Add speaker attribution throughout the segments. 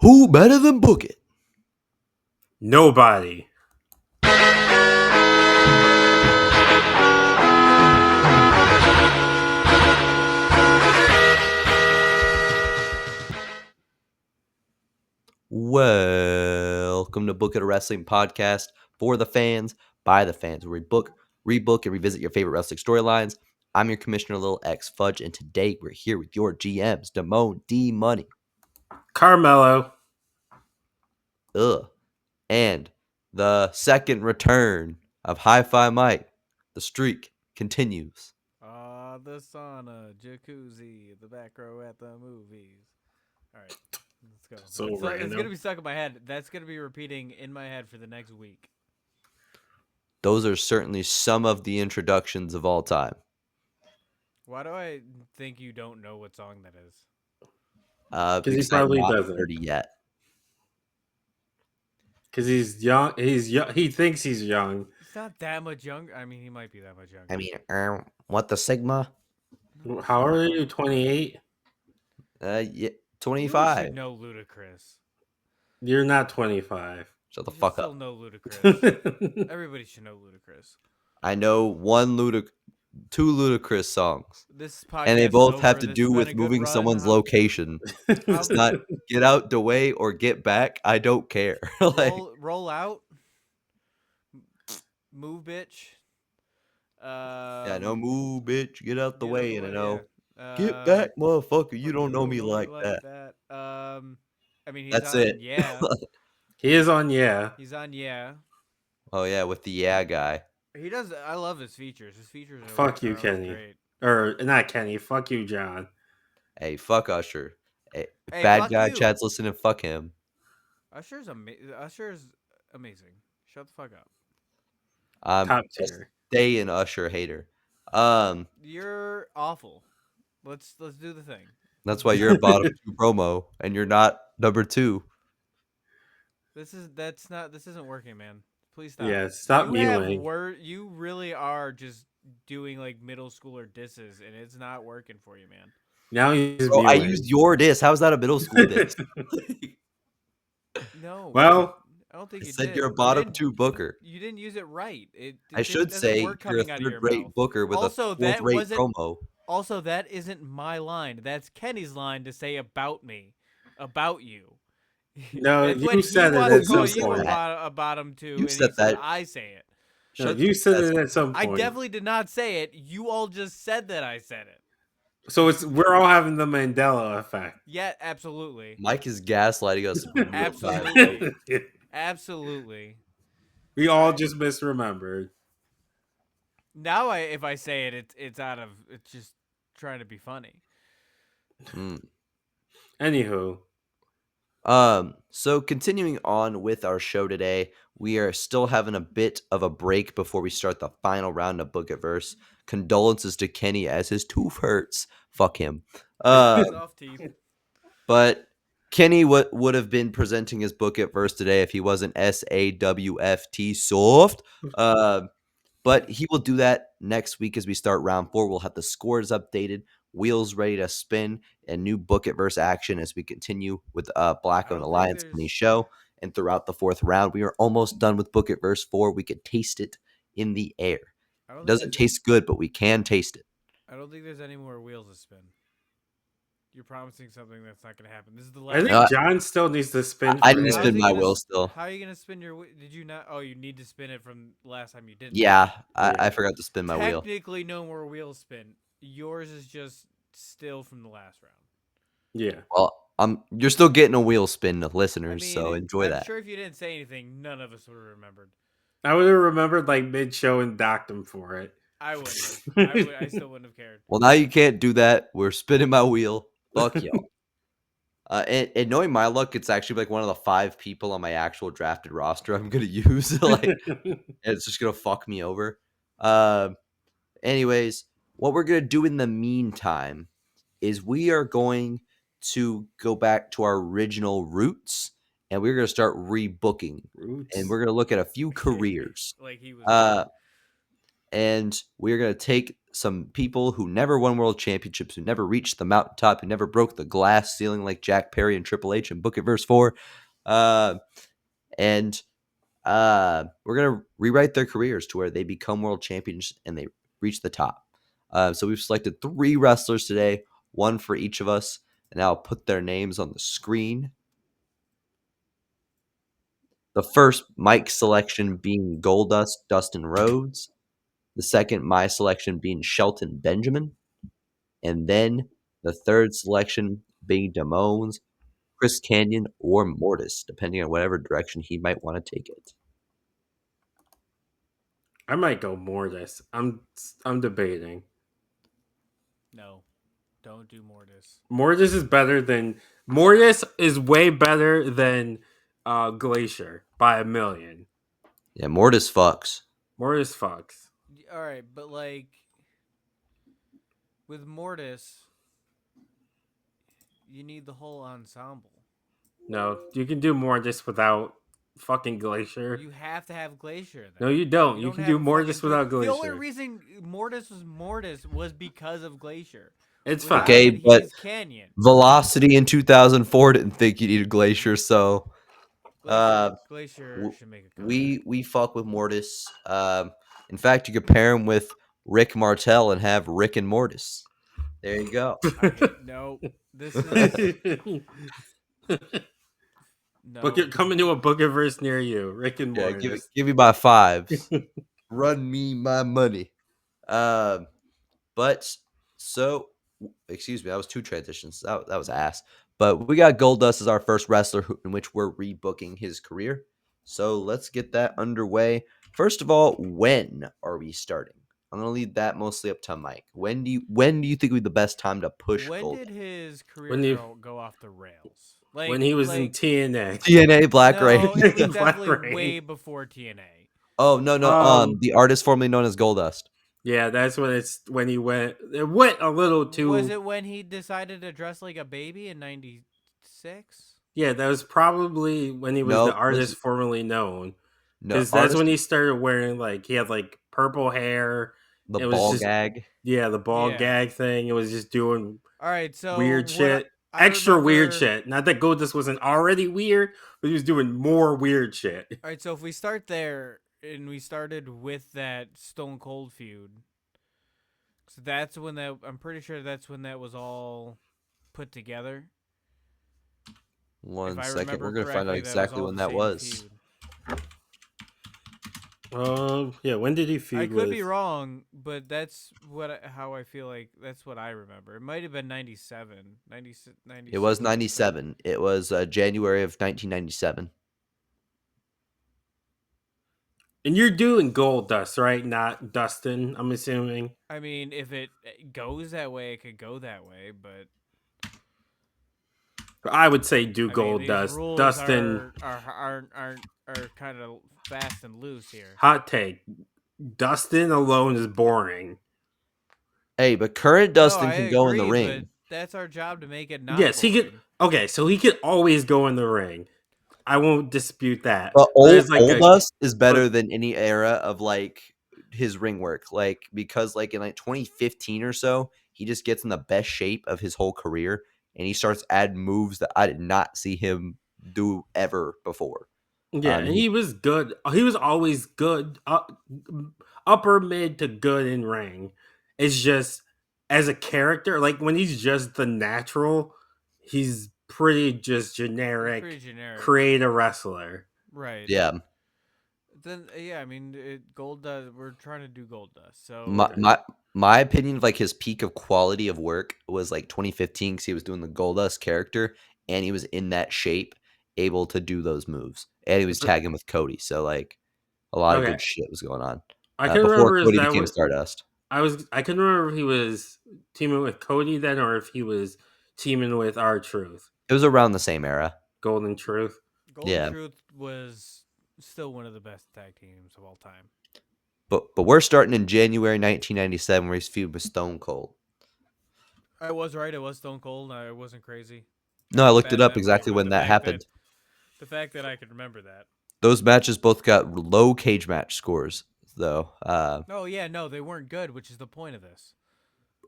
Speaker 1: Who better than Book It?
Speaker 2: Nobody.
Speaker 1: Welcome to Book It, a wrestling podcast for the fans, by the fans, where we rebook, and revisit your favorite wrestling storylines. I'm your commissioner, Lil X Fudge, and today we're here with your GMs, Damone D Money,
Speaker 2: Carmelo.
Speaker 1: And the second return of Hi-Fi Mike. The streak continues.
Speaker 3: The sauna, jacuzzi, the back row at the movies. All right, let's go.
Speaker 2: So
Speaker 3: it's
Speaker 2: random.
Speaker 3: going to be stuck in my head. That's going to be repeating in my head for the next week.
Speaker 1: Those are certainly some of the introductions of all time.
Speaker 3: Why do I think you don't know what song that is?
Speaker 1: Because
Speaker 2: he probably
Speaker 1: I'm not
Speaker 2: doesn't.
Speaker 1: 30 yet.
Speaker 2: Because he's young. He's young. He thinks he's young.
Speaker 3: He's not that much younger. I mean, he might be that much younger.
Speaker 1: I mean, what the Sigma?
Speaker 2: How old are you? 28?
Speaker 1: Yeah, 25.
Speaker 3: You should know Ludacris.
Speaker 2: You're not 25.
Speaker 1: Shut the
Speaker 3: You
Speaker 1: fuck
Speaker 3: still
Speaker 1: up.
Speaker 3: know Ludacris. Everybody should know Ludacris.
Speaker 1: I know two Ludacris songs.
Speaker 3: This podcast
Speaker 1: And they both have to
Speaker 3: This
Speaker 1: do
Speaker 3: has
Speaker 1: with
Speaker 3: been a good
Speaker 1: moving
Speaker 3: run.
Speaker 1: someone's location. It's not get out the way or get back. I don't care.
Speaker 3: roll out. Move, bitch.
Speaker 1: Yeah, no move, bitch. Get out the way. And I know.
Speaker 3: Yeah.
Speaker 1: Get back, motherfucker. You don't know me like that.
Speaker 3: I mean, he's
Speaker 1: That's
Speaker 3: on,
Speaker 1: it.
Speaker 3: Yeah.
Speaker 2: He is on, yeah.
Speaker 3: He's on, yeah.
Speaker 1: Oh, yeah, with the yeah guy.
Speaker 3: He does. I love his features. His features are
Speaker 2: Fuck you, Kenny.
Speaker 3: great.
Speaker 2: Or, not Kenny. Fuck you, John.
Speaker 1: Hey, fuck Usher. Hey,
Speaker 3: Hey,
Speaker 1: bad
Speaker 3: fuck
Speaker 1: guy,
Speaker 3: you.
Speaker 1: Chad's listening. Fuck him.
Speaker 3: Usher's amazing. Shut the fuck up.
Speaker 1: I'm
Speaker 2: Top
Speaker 1: a
Speaker 2: tier.
Speaker 1: stay an Usher hater.
Speaker 3: You're awful. Let's do the thing.
Speaker 1: That's why you're a bottom 2 promo and you're not number 2.
Speaker 3: This isn't working, man. Please stop.
Speaker 2: Yeah, stop mewing.
Speaker 3: You really are just doing like middle schooler disses, and it's not working for you, man.
Speaker 2: Now he's
Speaker 1: Bro, I
Speaker 2: mewing.
Speaker 1: used your diss. How's that a middle school diss?
Speaker 3: No.
Speaker 2: Well,
Speaker 3: I don't think
Speaker 1: I
Speaker 3: you
Speaker 1: said
Speaker 3: did.
Speaker 1: you're a bottom 2 booker.
Speaker 3: You didn't use it right.
Speaker 1: I should say you're a third-rate booker with
Speaker 3: Also,
Speaker 1: a fourth-rate promo.
Speaker 3: Also, that isn't my line. That's Kenny's line to say about me, about you.
Speaker 2: No,
Speaker 3: That's
Speaker 2: you said it at some point.
Speaker 3: A bottom 2.
Speaker 1: You said that.
Speaker 3: I say it.
Speaker 2: No, you said it at some
Speaker 3: I
Speaker 2: point.
Speaker 3: definitely did not say it. You all just said that I said it.
Speaker 2: So we're all having the Mandela effect.
Speaker 3: Yeah, absolutely.
Speaker 1: Mike is gaslighting us.
Speaker 3: Absolutely. Absolutely.
Speaker 2: We all just misremembered.
Speaker 3: Now, if I say it, it's just trying to be funny.
Speaker 2: Anywho.
Speaker 1: So continuing on with our show today, we are still having a bit of a break before we start the final round of Book It Verse. Condolences to Kenny as his tooth hurts. Fuck him.
Speaker 3: Soft teeth.
Speaker 1: But Kenny would have been presenting his Book It Verse today if he wasn't SAWFT soft. But he will do that next week as we start round 4. We'll have the scores updated, wheels ready to spin, and new Book It Verse action as we continue with Black-Owned Alliance Kenny show. And throughout the 4th round, we are almost done with Book It Verse 4. We could taste it in the air. It doesn't taste good, but we can taste it.
Speaker 3: I don't think there's any more wheels to spin. You're promising something that's not going to happen. This is the
Speaker 2: I
Speaker 3: last.
Speaker 2: think John still needs to spin.
Speaker 1: I need to spin my wheel still.
Speaker 3: How are you going to spin your? Did you not? Oh, you need to spin it from last time you didn't.
Speaker 1: Yeah, I forgot to spin my wheel.
Speaker 3: Technically, no more wheel spin. Yours is just still from the last round.
Speaker 2: Yeah.
Speaker 1: Well, you're still getting a wheel spin, listeners. So enjoy that.
Speaker 3: I'm sure if you didn't say anything, none of us would have remembered.
Speaker 2: I would have remembered like mid-show and docked him for it.
Speaker 3: I wouldn't have. I still wouldn't have cared.
Speaker 1: Well, now you can't do that. We're spinning my wheel. Fuck y'all. And knowing my luck, it's actually like one of the 5 people on my actual drafted roster I'm gonna use. It's just gonna fuck me over. Anyways, what we're gonna do in the meantime is we are going to go back to our original roots, and we're gonna start rebooking. And we're gonna look at a few careers.
Speaker 3: Like he was.
Speaker 1: And we're gonna take some people who never won world championships, who never reached the mountaintop, who never broke the glass ceiling like Jack Perry and Triple H in Book It Verse 4. And we're going to rewrite their careers to where they become world champions and they reach the top. So we've selected 3 wrestlers today, 1 for each of us, and I'll put their names on the screen. The first Mike's selection being Goldust, Dustin Rhodes. The second, my selection being Shelton Benjamin. And then the third selection being Damone's, Chris Kanyon, or Mortis, depending on whatever direction he might want to take it.
Speaker 2: I might go Mortis. I'm debating.
Speaker 3: No, don't do Mortis.
Speaker 2: Mortis is way better than Glacier by a million.
Speaker 1: Yeah, Mortis fucks.
Speaker 2: Mortis fucks.
Speaker 3: All right, but like with Mortis, you need the whole ensemble.
Speaker 2: No, you can do Mortis without fucking Glacier.
Speaker 3: You have to have Glacier. Then.
Speaker 2: No, you don't. You
Speaker 3: don't
Speaker 2: can
Speaker 3: have
Speaker 2: do Mortis
Speaker 3: fucking
Speaker 2: without Glacier.
Speaker 3: The only reason Mortis was because of Glacier.
Speaker 2: It's
Speaker 3: Without
Speaker 2: fine.
Speaker 1: Okay,
Speaker 3: it,
Speaker 1: but
Speaker 3: he's Kanyon.
Speaker 1: Velocity in 2004 didn't think you needed Glacier, so
Speaker 3: Glacier should make a comeback.
Speaker 1: we fuck with Mortis. In fact, you could pair him with Rick Martel and have Rick and Mortis. There you go.
Speaker 3: No, this is no.
Speaker 2: Coming to a Bookiverse near you, Rick and
Speaker 1: Yeah,
Speaker 2: Mortis.
Speaker 1: give me my 5s. Run me my money. But so, excuse me, that was 2 transitions. That was ass. But we got Goldust as our first wrestler in which we're rebooking his career. So let's get that underway. First of all, when are we starting? I'm gonna leave that mostly up to Mike. When do you think would be the best time to push
Speaker 3: When
Speaker 1: Goldust?
Speaker 3: did his career go off the rails? Like
Speaker 2: when he was in TNA.
Speaker 1: TNA Black
Speaker 3: no,
Speaker 1: Rain.
Speaker 3: it was
Speaker 2: Black
Speaker 3: definitely
Speaker 2: Rain.
Speaker 3: way before TNA.
Speaker 1: Oh no. The artist formerly known as Goldust.
Speaker 2: Yeah, that's when he went. It went a little too.
Speaker 3: Was it when he decided to dress like a baby in '96?
Speaker 2: Yeah, that was probably when he was the artist formerly known.
Speaker 1: No,
Speaker 2: Because that's when he started wearing he had purple hair.
Speaker 1: The ball gag.
Speaker 2: Yeah, the ball gag thing. It was just doing
Speaker 3: all right, so
Speaker 2: weird shit. Extra weird shit. Not that Goldust wasn't already weird, but he was doing more weird shit.
Speaker 3: All right, so if we start there, and we started with that Stone Cold feud, so that's when I'm pretty sure that's when that was all put together.
Speaker 1: 1 second, we're gonna find out exactly when that was.
Speaker 2: Yeah, when did he feud?
Speaker 3: I could be wrong, but that's how I feel like that's what I remember. It might have been 97.
Speaker 1: It was 97. It was January of 1997.
Speaker 2: And you're doing Goldust, right? Not Dustin, I'm assuming.
Speaker 3: I mean, if it goes that way, it could go that way, but
Speaker 2: I would say Goldust. Dustin
Speaker 3: are kind of fast and loose here.
Speaker 2: Hot take. Dustin alone is boring.
Speaker 1: Hey, but current Dustin can go in the ring.
Speaker 3: But that's our job to make it not.
Speaker 2: Yes,
Speaker 3: boring.
Speaker 2: he could. Okay, so he could always go in the ring. I won't dispute that.
Speaker 1: But Goldust is better than any era of his ring work. Because in 2015 or so, he just gets in the best shape of his whole career and he starts adding moves that I did not see him do ever before.
Speaker 2: Yeah, and he was good. He was always good, upper mid to good in ring. It's just as a character, when he's just the natural, he's pretty just generic. Create a wrestler,
Speaker 3: right?
Speaker 1: Yeah.
Speaker 3: Then I mean, Goldust. We're trying to do Goldust. So
Speaker 1: my opinion of his peak of quality of work was 2015 because he was doing the Goldust character and he was in that shape, able to do those moves, and he was tagging with Cody. So a lot of good shit was going on.
Speaker 2: I can
Speaker 1: before
Speaker 2: remember
Speaker 1: Cody became Stardust.
Speaker 2: I couldn't remember if he was teaming with Cody then or if he was teaming with R-Truth.
Speaker 1: It was around the same era.
Speaker 2: Golden Truth.
Speaker 3: Truth was still one of the best tag teams of all time.
Speaker 1: But we're starting in January 1997 where he's feud with Stone Cold.
Speaker 3: I was right. It was Stone Cold. I wasn't crazy.
Speaker 1: No, I looked it up exactly when that happened.
Speaker 3: The fact that I could remember that.
Speaker 1: Those matches both got low cage match scores, though.
Speaker 3: Oh yeah, no, they weren't good, which is the point of this.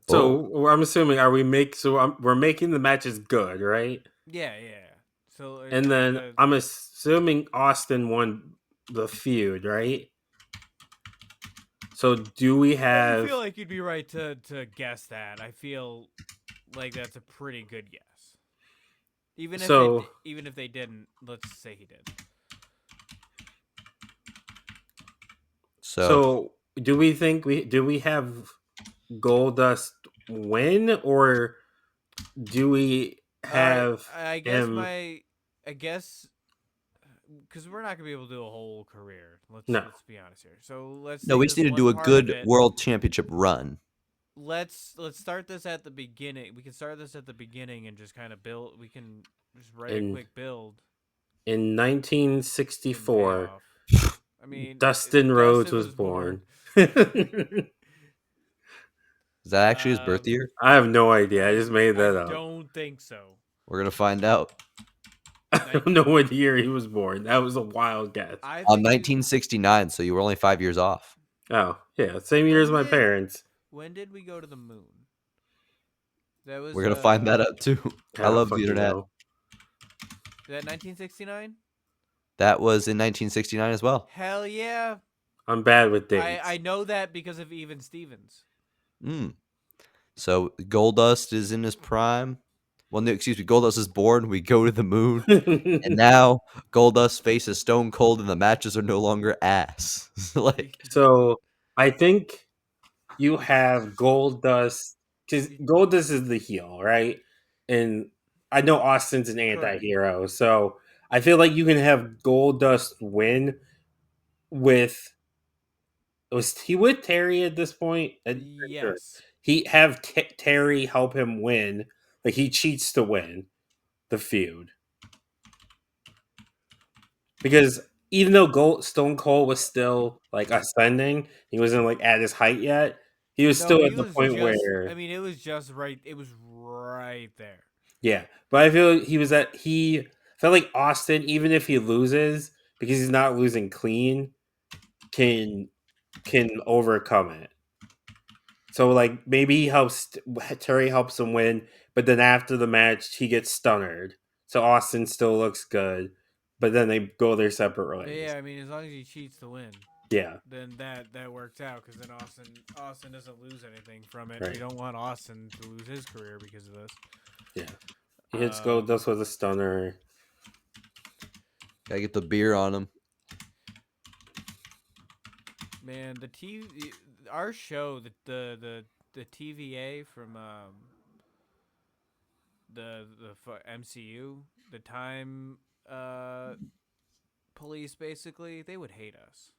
Speaker 2: So I'm assuming we're making the matches good, right?
Speaker 3: Yeah, yeah. So
Speaker 2: And then I'm assuming Austin won the feud, right? So do we
Speaker 3: I
Speaker 2: have
Speaker 3: feel like you'd be right to guess that. I feel like that's a pretty good guess.
Speaker 2: so
Speaker 3: Even if they didn't, let's say he did.
Speaker 1: So
Speaker 2: so do we think we have Goldust win, or do we
Speaker 3: All right,
Speaker 2: have
Speaker 3: I guess
Speaker 2: him?
Speaker 3: I guess because we're not gonna be able to do a whole career.
Speaker 2: No.
Speaker 3: Let's be honest here. So let's
Speaker 1: no,
Speaker 3: take
Speaker 1: we just
Speaker 3: this
Speaker 1: need to do
Speaker 3: one
Speaker 1: a
Speaker 3: part of
Speaker 1: good
Speaker 3: it.
Speaker 1: world championship run.
Speaker 3: Let's start this at the beginning. We can start this at the beginning and just kind of build. We can just write a
Speaker 2: In
Speaker 3: quick build
Speaker 2: in
Speaker 3: and
Speaker 2: 1964,
Speaker 3: payoff. I mean,
Speaker 2: Dustin Rhodes
Speaker 3: Dustin
Speaker 2: was
Speaker 3: was born.
Speaker 2: born. I
Speaker 1: Is that actually his birth year?
Speaker 2: have no idea. I just made
Speaker 3: I
Speaker 2: that up.
Speaker 3: don't think so.
Speaker 1: We're gonna find out.
Speaker 2: I don't know what year he was born. That was a wild guess.
Speaker 3: I
Speaker 1: On
Speaker 3: think
Speaker 1: 1969, so you were only 5 years off.
Speaker 2: Oh, yeah, same year as my parents.
Speaker 3: When did we go to the moon? That was
Speaker 1: We're gonna find that out too.
Speaker 2: I
Speaker 1: I
Speaker 2: don't
Speaker 1: love the
Speaker 2: fucking
Speaker 1: internet.
Speaker 2: know.
Speaker 3: that 1969.
Speaker 1: That was in 1969 as well.
Speaker 3: Hell yeah!
Speaker 2: I'm bad with dates.
Speaker 3: I know that because of Even Stevens.
Speaker 1: So Goldust is in his prime. Well, no, excuse me. Goldust is born. We go to the moon, and now Goldust faces Stone Cold, and the matches are no longer ass. Like,
Speaker 2: So I think you have Goldust, because Goldust is the heel, right? And I know Austin's an anti-hero, so I feel like you can have Goldust win with, was he with Terry at this point? I'm pretty sure.
Speaker 3: Yes.
Speaker 2: He have Terry help him win, like he cheats to win the feud, because even though Stone Cold was still like ascending, he wasn't like at his height yet. He was
Speaker 3: No,
Speaker 2: still
Speaker 3: he
Speaker 2: at the
Speaker 3: was
Speaker 2: point
Speaker 3: just.
Speaker 2: where,
Speaker 3: I mean, it was just right. It was right there.
Speaker 2: yeah. But I feel he was at he felt like Austin, even if he loses, because he's not losing clean, can overcome it. So like maybe he helps Terry helps him win, but then after the match he gets stunnered. So Austin still looks good, but then they go their separate
Speaker 3: But
Speaker 2: ways.
Speaker 3: yeah, I mean, as long as he cheats to win,
Speaker 2: Yeah,
Speaker 3: then that works out because then Austin doesn't lose anything from it.
Speaker 2: right.
Speaker 3: We don't want Austin to lose his career because of this.
Speaker 2: Yeah. He hits Goldust with a stunner.
Speaker 1: gotta get the beer on him.
Speaker 3: Man, our show, the TVA from the MCU, the time police, basically, they would hate us.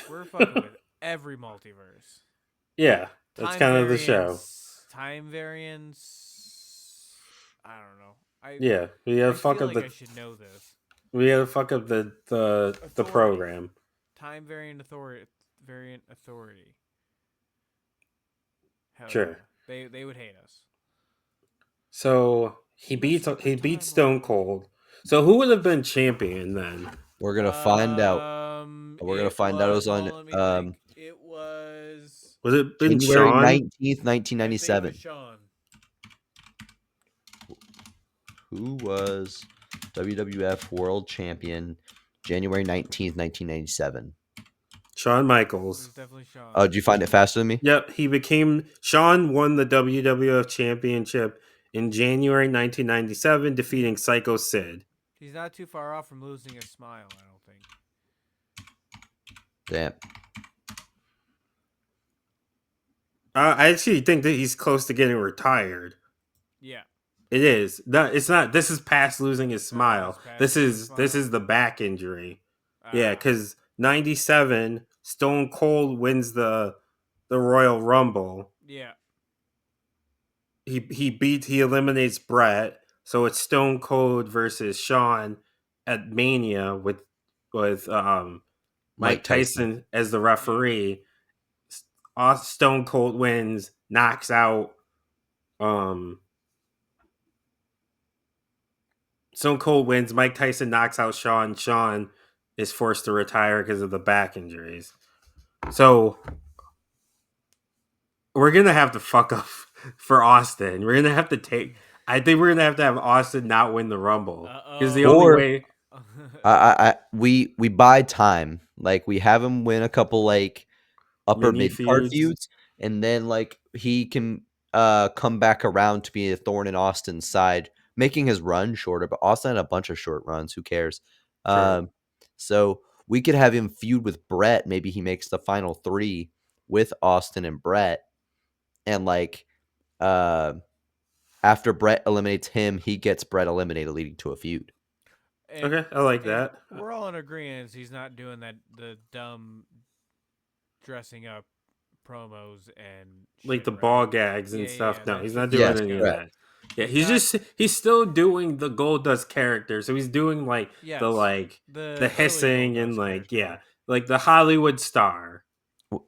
Speaker 3: We're fucking with every multiverse.
Speaker 2: Yeah, that's kind of the show.
Speaker 3: Time variance. I don't know.
Speaker 2: Yeah, we
Speaker 3: I
Speaker 2: gotta fuck
Speaker 3: feel
Speaker 2: up
Speaker 3: like I
Speaker 2: the
Speaker 3: should know this.
Speaker 2: we gotta fuck up the
Speaker 3: Authority.
Speaker 2: program.
Speaker 3: Time variant authority. Hell
Speaker 2: Sure.
Speaker 3: yeah. They would hate us.
Speaker 2: So he beats Stone Cold. So who would have been champion then?
Speaker 1: We're gonna find out. We're gonna find out. It was on
Speaker 3: Let me think. It was.
Speaker 2: Was it been
Speaker 1: January
Speaker 2: Shawn?
Speaker 1: 19th,
Speaker 3: I think it
Speaker 1: 1997.
Speaker 3: was Shawn.
Speaker 1: Who was WWF World Champion January 19th, 1997?
Speaker 2: Shawn
Speaker 3: It was
Speaker 2: Michaels.
Speaker 3: definitely Shawn.
Speaker 1: Oh, did you find it faster than me?
Speaker 2: Yep, Shawn won the WWF Championship in January 1997, defeating Psycho Sid.
Speaker 3: He's not too far off from losing his smile, I don't think.
Speaker 1: Damn.
Speaker 2: I actually think that he's close to getting retired.
Speaker 3: Yeah.
Speaker 2: It is. It's not. This is past losing his smile.
Speaker 3: This is past
Speaker 2: This
Speaker 3: losing
Speaker 2: is the back injury.
Speaker 3: Ah.
Speaker 2: Yeah, because 97 Stone Cold wins the Royal Rumble.
Speaker 3: Yeah.
Speaker 2: He eliminates Brett, so it's Stone Cold versus Shawn at Mania with Mike Tyson as the referee. Stone Cold wins, knocks out Stone Cold wins. Mike Tyson knocks out Shawn. Shawn is forced to retire because of the back injuries. So we're gonna have to fuck up for Austin. We're gonna have to take. I think we're gonna have Austin not win the Rumble because the only
Speaker 1: Or
Speaker 2: way.
Speaker 1: we buy time. Like we have him win a couple like upper
Speaker 2: Mini
Speaker 1: mid card
Speaker 2: feuds.
Speaker 1: feuds, and then like he can come back around to be a thorn in Austin's side, making his run shorter. But Austin had a bunch of short runs. Who cares?
Speaker 2: True.
Speaker 1: So we could have him feud with Brett. Maybe he makes the final three with Austin and Brett, and like uh, after Brett eliminates him, he gets Brett eliminated, leading to a feud.
Speaker 2: Okay, I like
Speaker 3: and
Speaker 2: that.
Speaker 3: we're all in agreement. He's not doing the dumb dressing up promos and
Speaker 2: Like
Speaker 3: shit,
Speaker 2: the
Speaker 3: right?
Speaker 2: ball gags and
Speaker 3: Yeah,
Speaker 2: stuff.
Speaker 3: yeah,
Speaker 2: No,
Speaker 3: that
Speaker 2: he's not
Speaker 3: shit's
Speaker 2: doing
Speaker 1: Yes,
Speaker 2: any of
Speaker 1: correct.
Speaker 3: disgusting.
Speaker 2: that. Yeah, he's still doing the Goldust character. So he's doing like the
Speaker 3: Yes,
Speaker 2: like the
Speaker 3: the early
Speaker 2: hissing and
Speaker 3: Goldust
Speaker 2: like
Speaker 3: character.
Speaker 2: like the Hollywood star.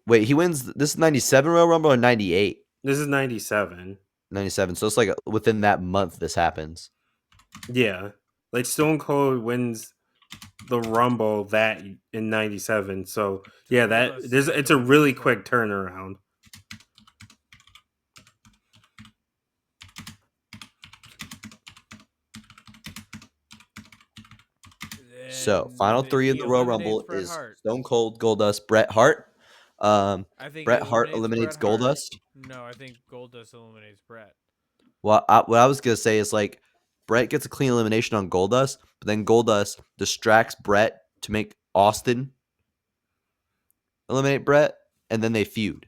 Speaker 1: Wait, he wins this is 97 Royal Rumble or 98?
Speaker 2: This is 97.
Speaker 1: 97. So it's like within that month this happens.
Speaker 2: Yeah. Like Stone Cold wins the Rumble that in 97. So yeah, that
Speaker 3: Goldust
Speaker 2: there's
Speaker 3: had
Speaker 2: it's
Speaker 3: to
Speaker 2: a
Speaker 3: win
Speaker 2: really
Speaker 3: this one.
Speaker 2: quick turnaround.
Speaker 1: So
Speaker 3: Then
Speaker 1: final three in
Speaker 3: he
Speaker 1: the Royal
Speaker 3: eliminates
Speaker 1: Rumble
Speaker 3: Bret
Speaker 1: is
Speaker 3: Hart.
Speaker 1: Stone Cold, Goldust, Bret Hart.
Speaker 3: I think he
Speaker 1: Bret Hart
Speaker 3: eliminates
Speaker 1: eliminates
Speaker 3: Bret Hart.
Speaker 1: Goldust.
Speaker 3: No, I think Goldust eliminates Bret.
Speaker 1: Well, what I was gonna say is like Bret gets a clean elimination on Goldust, but then Goldust distracts Bret to make Austin eliminate Bret, and then they feud.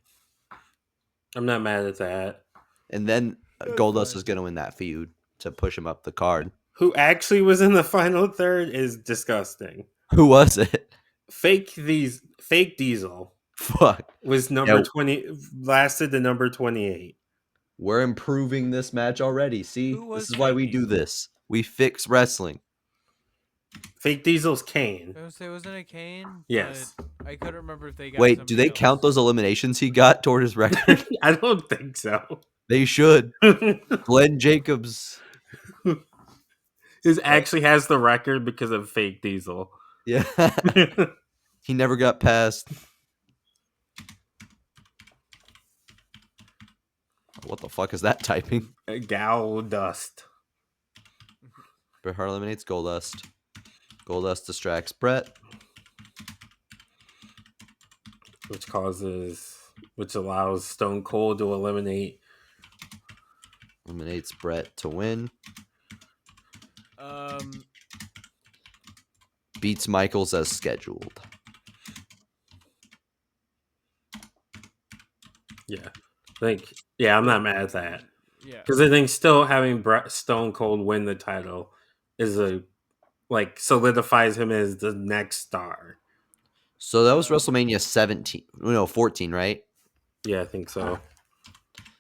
Speaker 2: I'm not mad at that.
Speaker 1: And then
Speaker 3: That's
Speaker 1: Goldust
Speaker 3: fine.
Speaker 1: is gonna win that feud to push him up the card.
Speaker 2: Who actually was in the final third is disgusting.
Speaker 1: Who was it?
Speaker 2: Fake Diesel
Speaker 1: Fuck.
Speaker 2: was
Speaker 1: Yeah,
Speaker 2: number 20, lasted to number 28.
Speaker 1: we're improving this match already. See,
Speaker 3: Who
Speaker 1: this
Speaker 3: was
Speaker 1: is why
Speaker 3: Fake
Speaker 1: we do
Speaker 3: Diesel?
Speaker 1: this. We fix wrestling.
Speaker 2: Fake Diesel's Kane.
Speaker 3: I would say wasn't it Kane?
Speaker 2: Yes.
Speaker 3: But I couldn't remember if they got
Speaker 1: Wait, do
Speaker 3: somebody
Speaker 1: they
Speaker 3: else.
Speaker 1: count those eliminations he got toward his record?
Speaker 2: I don't think so.
Speaker 1: They should. Glenn Jacobs.
Speaker 2: His actually has the record because of Fake Diesel.
Speaker 1: Yeah. He never got past. What the fuck is that typing?
Speaker 2: Goldust.
Speaker 1: Bret Hart eliminates Goldust. Goldust distracts Bret.
Speaker 2: Which allows Stone Cold to eliminates
Speaker 1: Bret to win. Beats Michaels as scheduled.
Speaker 2: Yeah. I'm not mad at that.
Speaker 3: Yeah.
Speaker 2: Because I think still having Stone Cold win the title is solidifies him as the next star.
Speaker 1: So that was WrestleMania 17. No, 14, right?
Speaker 2: Yeah, I think so.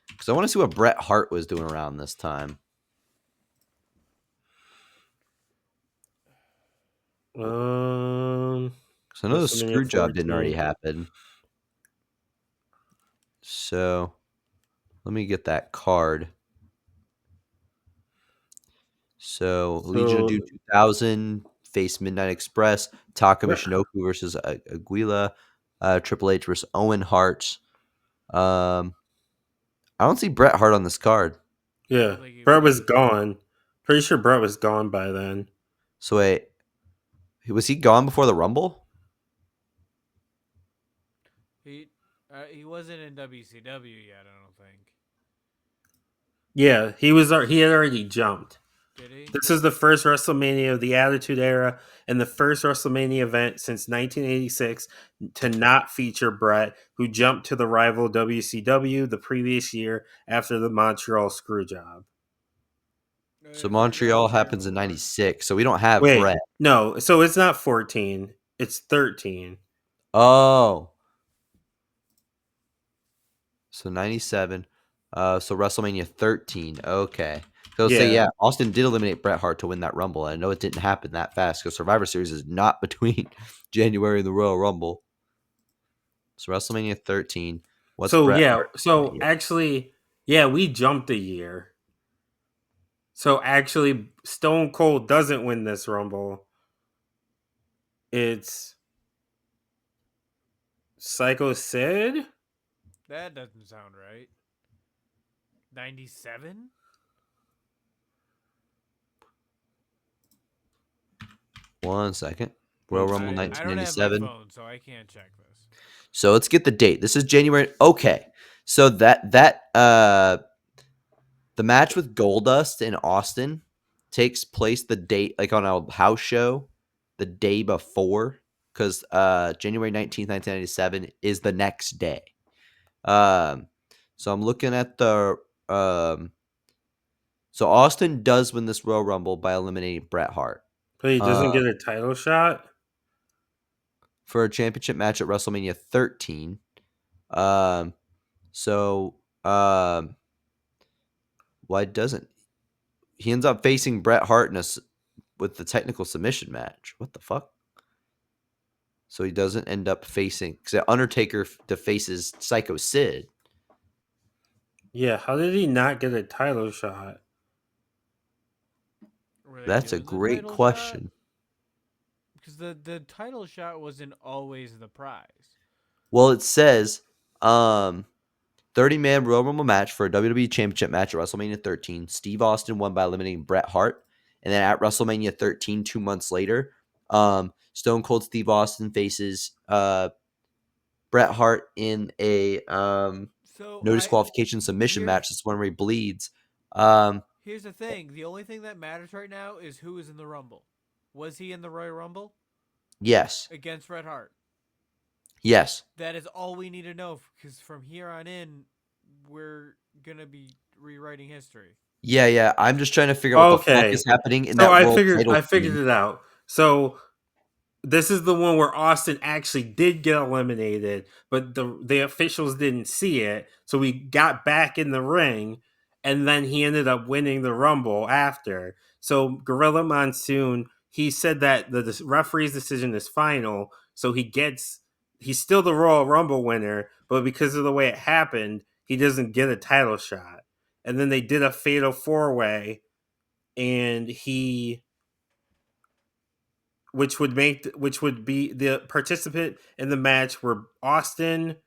Speaker 1: Because I want to see what Bret Hart was doing around this time. Because I know the
Speaker 2: WrestleMania
Speaker 1: screw job didn't
Speaker 2: 14.
Speaker 1: already happen. So let me get that card. So Legion of Doom 2000 face Midnight Express, Taka Michinoku versus Aguila, Triple H versus Owen Hart. I don't see Bret Hart on this card.
Speaker 2: Yeah, Bret was gone. Pretty sure Bret was gone by then.
Speaker 1: So wait, was he gone before the Rumble?
Speaker 3: He wasn't in WCW yet, I don't think.
Speaker 2: Yeah, he was. He had already jumped.
Speaker 3: Did he?
Speaker 2: This is the first WrestleMania of the Attitude Era and the first WrestleMania event since 1986 to not feature Bret, who jumped to the rival WCW the previous year after the Montreal Screwjob.
Speaker 1: So Montreal happens in 96, so we don't have
Speaker 2: Wait,
Speaker 1: Bret.
Speaker 2: no, so it's not 14, it's 13.
Speaker 1: Oh. So 97. So WrestleMania 13. Okay. So say, yeah, Austin did eliminate Bret Hart to win that Rumble. I know it didn't happen that fast because Survivor Series is not between January and the Royal Rumble. So WrestleMania 13. What's Bret Hart?
Speaker 2: So actually, we jumped a year. So actually, Stone Cold doesn't win this Rumble. It's Psycho Sid?
Speaker 3: That doesn't sound right. 97?
Speaker 1: One second. Royal Rumble
Speaker 3: I don't have my
Speaker 1: 1997.
Speaker 3: phone, so I can't check this.
Speaker 1: So let's get the date. This is January. Okay. So the match with Goldust in Austin takes place the date like on a house show the day before because January 19th, 1997 is the next day. So I'm looking at the so Austin does win this Royal Rumble by eliminating Bret Hart
Speaker 2: But he doesn't get a title shot?
Speaker 1: for a championship match at WrestleMania 13. Um, so why doesn't he ends up facing Bret Hart with the technical submission match? What the fuck? So he doesn't end up facing because Undertaker faces Psycho Sid.
Speaker 2: Yeah, how did he not get a title shot?
Speaker 3: Were they
Speaker 1: That's a
Speaker 3: doing the
Speaker 1: great
Speaker 3: title
Speaker 1: question.
Speaker 3: shot? Because the title shot wasn't always the prize.
Speaker 1: Well, it says 30-man Royal Rumble match for a WWE Championship match at WrestleMania 13. Steve Austin won by eliminating Bret Hart. And then at WrestleMania 13, 2 months later, Stone Cold Steve Austin faces Bret Hart in a
Speaker 3: So
Speaker 1: no disqualification submission
Speaker 3: here's-
Speaker 1: match. That's one where he bleeds.
Speaker 3: Here's the thing. The only thing that matters right now is who is in the Rumble. Was he in the Royal Rumble?
Speaker 1: Yes.
Speaker 3: Against Bret Hart.
Speaker 1: Yes.
Speaker 3: That is all we need to know, because from here on in, we're going to be rewriting history.
Speaker 1: Yeah. I'm just trying to figure out what the fuck is happening in that world title.
Speaker 2: I figured it out. So this is the one where Austin actually did get eliminated, but the officials didn't see it. So he got back in the ring, and then he ended up winning the Rumble after. So Gorilla Monsoon, he said that the referee's decision is final, so he's still the Royal Rumble winner, but because of the way it happened, he doesn't get a title shot. And then they did a fatal 4-way, and which would be the participant in the match were Austin,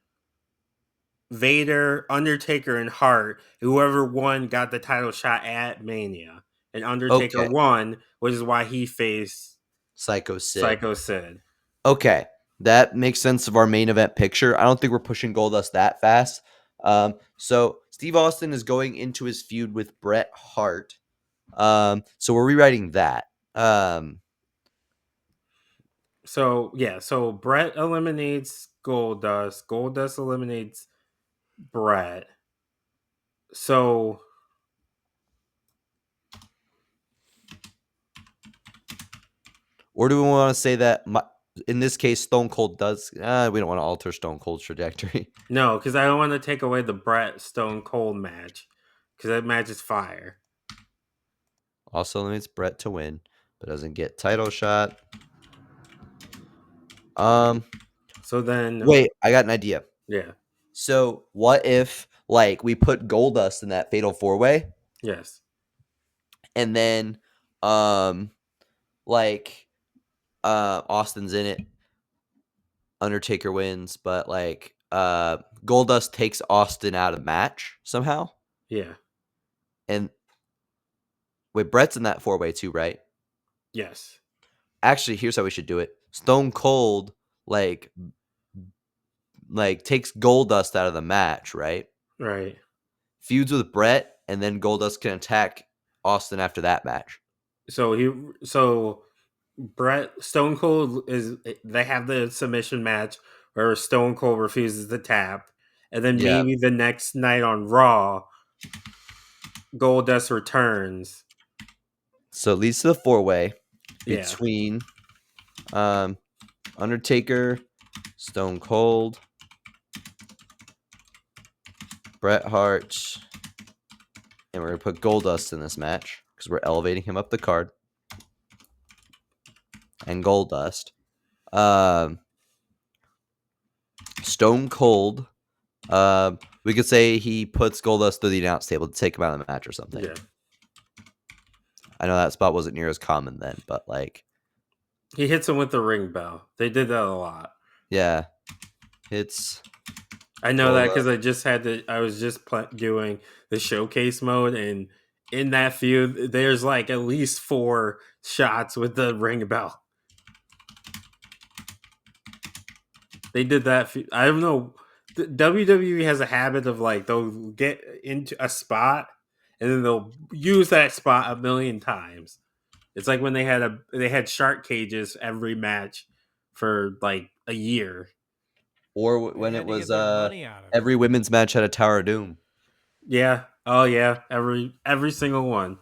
Speaker 2: Vader, Undertaker, and Hart. Whoever won got the title shot at Mania, and Undertaker won, which is why he faced
Speaker 1: Psycho Sid.
Speaker 2: Okay,
Speaker 1: that makes sense of our main event picture. I don't think we're pushing Goldust that fast. So Steve Austin is going into his feud with Bret Hart. So we're rewriting that.
Speaker 2: So Bret eliminates Goldust. Goldust eliminates Bret. So
Speaker 1: or do we want to say that in this case Stone Cold does? We don't want to alter Stone Cold's trajectory.
Speaker 2: No, because I don't want to take away the Bret Stone Cold match, because that match is fire.
Speaker 1: Also eliminates Bret to win, but doesn't get title shot.
Speaker 2: So then,
Speaker 1: wait, I got an idea.
Speaker 2: Yeah.
Speaker 1: So what if we put Goldust in that fatal 4-way?
Speaker 2: Yes.
Speaker 1: And then Austin's in it. Undertaker wins, but Goldust takes Austin out of match somehow.
Speaker 2: Yeah.
Speaker 1: And wait, Bret's in that 4-way too, right?
Speaker 2: Yes.
Speaker 1: Actually, here's how we should do it. Stone Cold takes Goldust out of the match, right?
Speaker 2: Right.
Speaker 1: Feuds with Bret, and then Goldust can attack Austin after that match.
Speaker 2: So Bret Stone Cold they have the submission match where Stone Cold refuses to tap, and then maybe the next night on Raw, Goldust returns.
Speaker 1: So it leads to the 4-way between Undertaker, Stone Cold, Bret Hart, and we're going to put Goldust in this match because we're elevating him up the card. And Goldust. Stone Cold. We could say he puts Goldust through the announce table to take him out of the match or something.
Speaker 2: Yeah.
Speaker 1: I know that spot wasn't near as common then, but
Speaker 2: he hits him with the ring bell. They did that a lot.
Speaker 1: Yeah. hits.
Speaker 2: I know that
Speaker 1: Goldust.
Speaker 2: because I was just doing the showcase mode, and in that feud, there's like at least 4 shots with the ring bell. They did that. I don't know. The WWE has a habit of like they'll get into a spot and then they'll use that spot a million times. It's like when they had shark cages every match for like a year.
Speaker 1: Or
Speaker 3: They
Speaker 1: when
Speaker 3: had
Speaker 1: it
Speaker 3: to
Speaker 1: was
Speaker 3: get their money out of it.
Speaker 1: every women's match had a Tower of Doom.
Speaker 2: Yeah. Oh yeah. Every single one.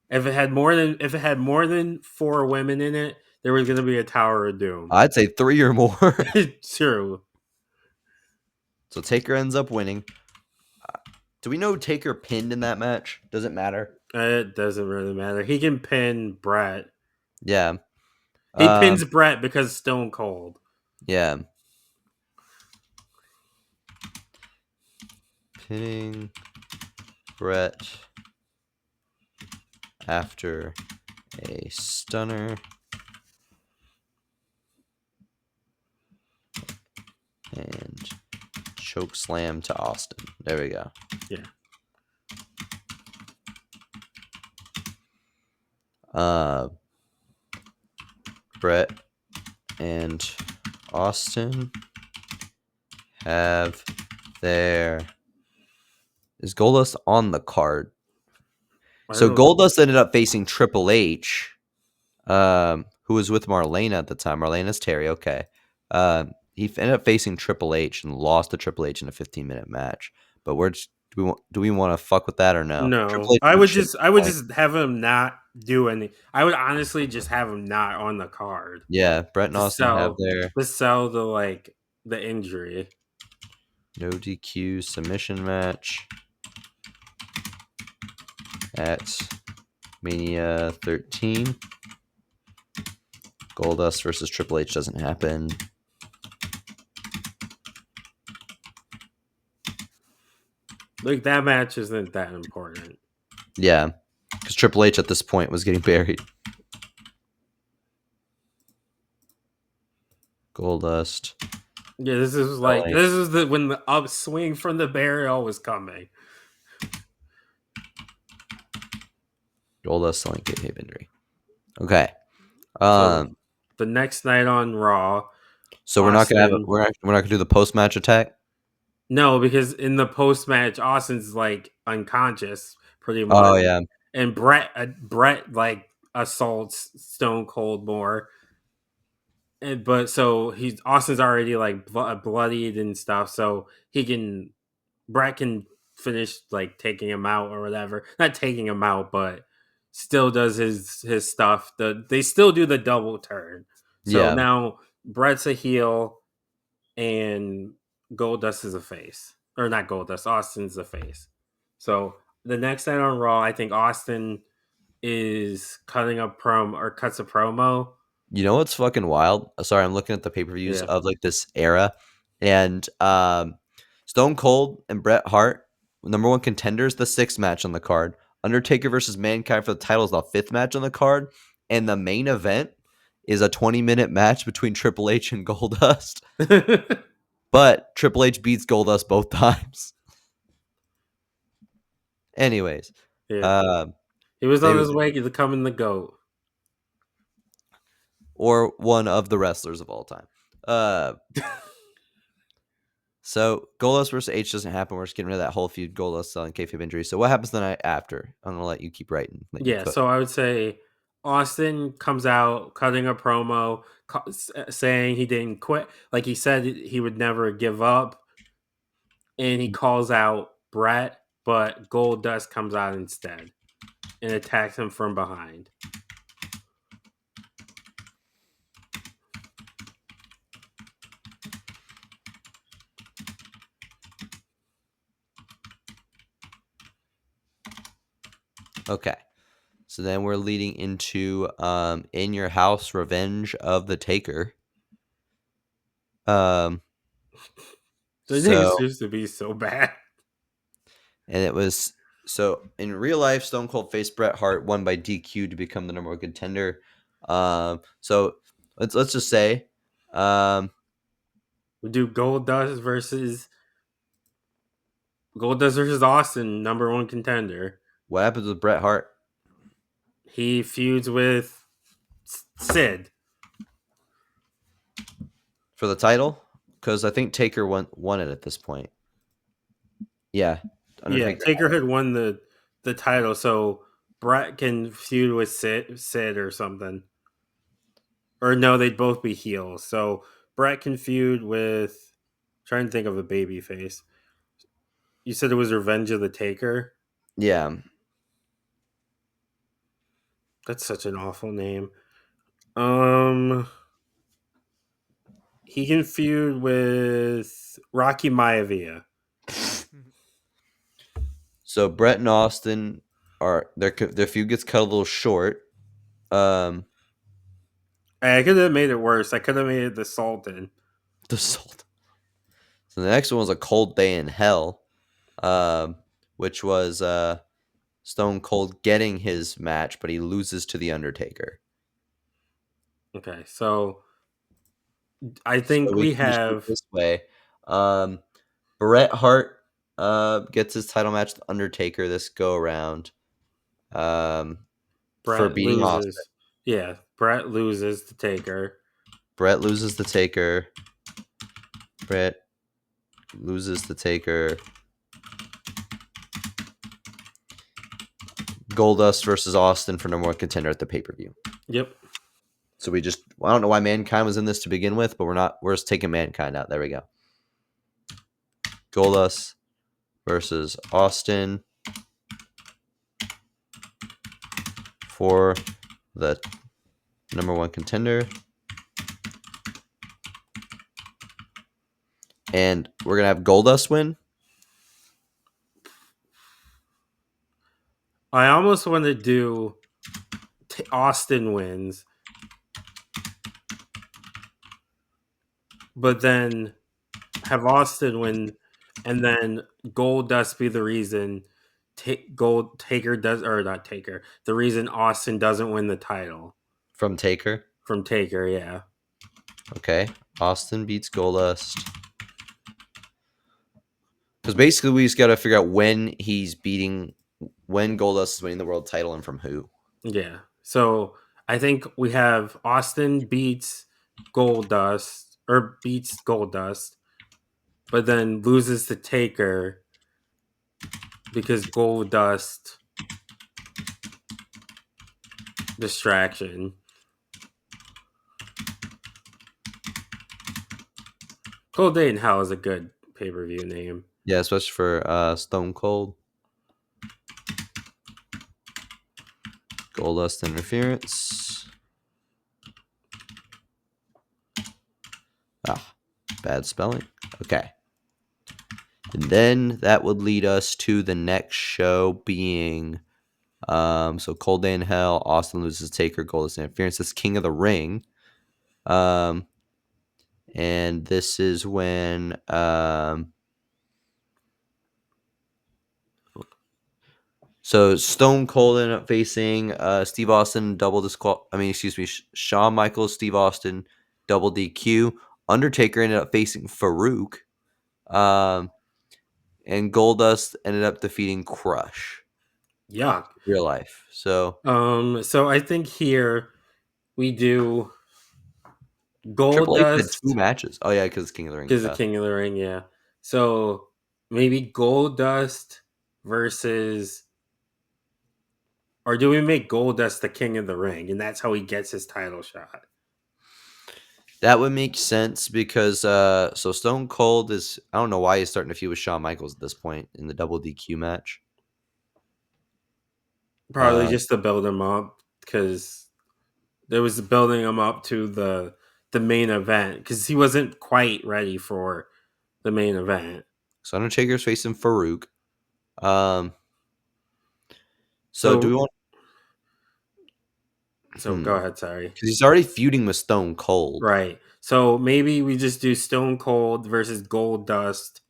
Speaker 2: If it had more than 4 women in it, there was going to be a Tower of Doom.
Speaker 1: I'd say 3 or more.
Speaker 2: True.
Speaker 1: So Taker ends up winning. Do we know Taker pinned in that match? Does it matter?
Speaker 2: It doesn't really matter. He can pin Brett.
Speaker 1: Yeah.
Speaker 2: He pins Brett because Stone Cold.
Speaker 1: Yeah. Pinning Brett after a stunner and choke slam to Austin. There we go.
Speaker 2: Yeah.
Speaker 1: Brett and Austin have their... Is Goldust on the card? So Goldust ended up facing Triple H, who was with Marlena at the time. Marlena's Terry, okay. He ended up facing Triple H and lost to Triple H in a 15-minute match. But do we want to fuck with that or no?
Speaker 2: No. I would just have him not do any. I would honestly just have him not on the card.
Speaker 1: Yeah, Brett and Austin have their
Speaker 2: to sell the injury.
Speaker 1: no DQ submission match at Mania 13. Goldust versus Triple H doesn't happen.
Speaker 2: Like, that match isn't that important.
Speaker 1: Yeah, because Triple H at this point was getting buried. Goldust.
Speaker 2: Yeah, this is when the upswing from the burial was coming.
Speaker 1: Goldust selling kayfabe injury. Okay.
Speaker 2: So the next night on Raw.
Speaker 1: So we're not gonna do the post match attack.
Speaker 2: No, because in the post match, Austin's like unconscious pretty much.
Speaker 1: Oh yeah.
Speaker 2: And Brett like assaults Stone Cold more. But so Austin's already like bloodied and stuff, so Brett can finish like taking him out or whatever. Not taking him out, but still does his stuff. They still do the double turn. So now Brett's a heel and Goldust is a face. Or not Goldust, Austin's a face. So the next night on Raw, I think Austin is cuts a promo.
Speaker 1: You know what's fucking wild? Sorry, I'm looking at the pay-per-views of like this era, and Stone Cold and Bret Hart, number 1 contenders, the 6th match on the card. Undertaker versus Mankind for the title is the 5th match on the card, and the main event is a 20-minute match between Triple H and Goldust. But Triple H beats Goldust both times. Anyways,
Speaker 2: he was on his way to becoming the GOAT.
Speaker 1: Or one of the wrestlers of all time. So Goldust versus H doesn't happen. We're just getting rid of that whole feud. Goldust selling kayfabe injury. So what happens the night after? I'm gonna let you keep writing.
Speaker 2: So I would say Austin comes out cutting a promo saying he didn't quit. Like he said, he would never give up, and he calls out Brett, but Goldust comes out instead and attacks him from behind.
Speaker 1: Okay. So then we're leading into In Your House, Revenge of the Taker.
Speaker 2: The name used to be so bad.
Speaker 1: And it was... So in real life, Stone Cold faced Bret Hart, won by DQ to become the number 1 contender. So let's just say
Speaker 2: We do Goldust versus Austin, number one contender.
Speaker 1: What happens with Bret Hart
Speaker 2: He feuds with Sid.
Speaker 1: for the title? Because I think Taker won it at this point. Yeah,
Speaker 2: Yeah,
Speaker 1: Undertaker.
Speaker 2: Taker had won the title, so Bret can feud with Sid or something. Or no, they'd both be heels. So Bret can feud with. Trying to think of a baby face. You said it was Revenge of the Taker.
Speaker 1: Yeah.
Speaker 2: That's such an awful name. Um, he can feud with Rocky Maivia.
Speaker 1: So Bret and Austin are their feud gets cut a little short. Um,
Speaker 2: I could have made it worse. I could have made it the Sultan.
Speaker 1: the Salt. So the next one was a Cold Day in Hell, which was Stone Cold getting his match, but he loses to the Undertaker.
Speaker 2: Okay, so I
Speaker 1: So
Speaker 2: think
Speaker 1: we
Speaker 2: we
Speaker 1: can just do it
Speaker 2: have
Speaker 1: this way. Bret Hart gets his title match with Undertaker this go around for
Speaker 2: Bret
Speaker 1: beating Austin.
Speaker 2: loses. Yeah, Bret loses the Taker.
Speaker 1: Bret loses the Taker. Bret loses the Taker. Goldust versus Austin for number one contender at the pay-per-view.
Speaker 2: Yep.
Speaker 1: So I don't know why Mankind was in this to begin with, but we're just taking Mankind out. There we go. Goldust versus Austin for the number one contender. And we're going to have Goldust win.
Speaker 2: I almost want to do Austin wins, but then have Austin win, and then Goldust be the reason Taker does, or not Taker, the reason Austin doesn't win the title
Speaker 1: From Taker.
Speaker 2: from Taker. Yeah.
Speaker 1: Okay. Austin beats Goldust. Because basically we just got to figure out when Goldust is winning the world title and from who.
Speaker 2: Yeah. So I think we have Austin beats Goldust but then loses to Taker because Goldust distraction. Cold Day in Hell is a good pay-per-view name.
Speaker 1: Yeah, especially for Stone Cold. Goldust interference. Bad spelling. Okay. And then that would lead us to the next show being so Cold Day in Hell, Austin loses Taker, Goldust interference. This King of the Ring. And this is when so Stone Cold ended up facing Steve Austin Shawn Michaels, Steve Austin, double DQ. Undertaker ended up facing Farouk. And Goldust ended up defeating Crush.
Speaker 2: Yuck.
Speaker 1: Real life. So
Speaker 2: So I think here we do
Speaker 1: Triple H had
Speaker 2: Goldust
Speaker 1: two matches. Oh yeah, because it's King of the Ring.
Speaker 2: because the King of the Ring, yeah. So maybe Goldust versus, or do we make Goldust the King of the Ring, and that's how he gets his title shot?
Speaker 1: That would make sense because so Stone Cold is, I don't know why he's starting to feud with Shawn Michaels at this point in the double DQ match.
Speaker 2: Probably just to build him up, because there was building him up to the main event, because he wasn't quite ready for the main event.
Speaker 1: So Undertaker's facing Farouk. So
Speaker 2: So
Speaker 1: do we want?
Speaker 2: So go ahead, sorry.
Speaker 1: Because he's already feuding with Stone Cold.
Speaker 2: Right. So maybe we just do Stone Cold versus Goldust.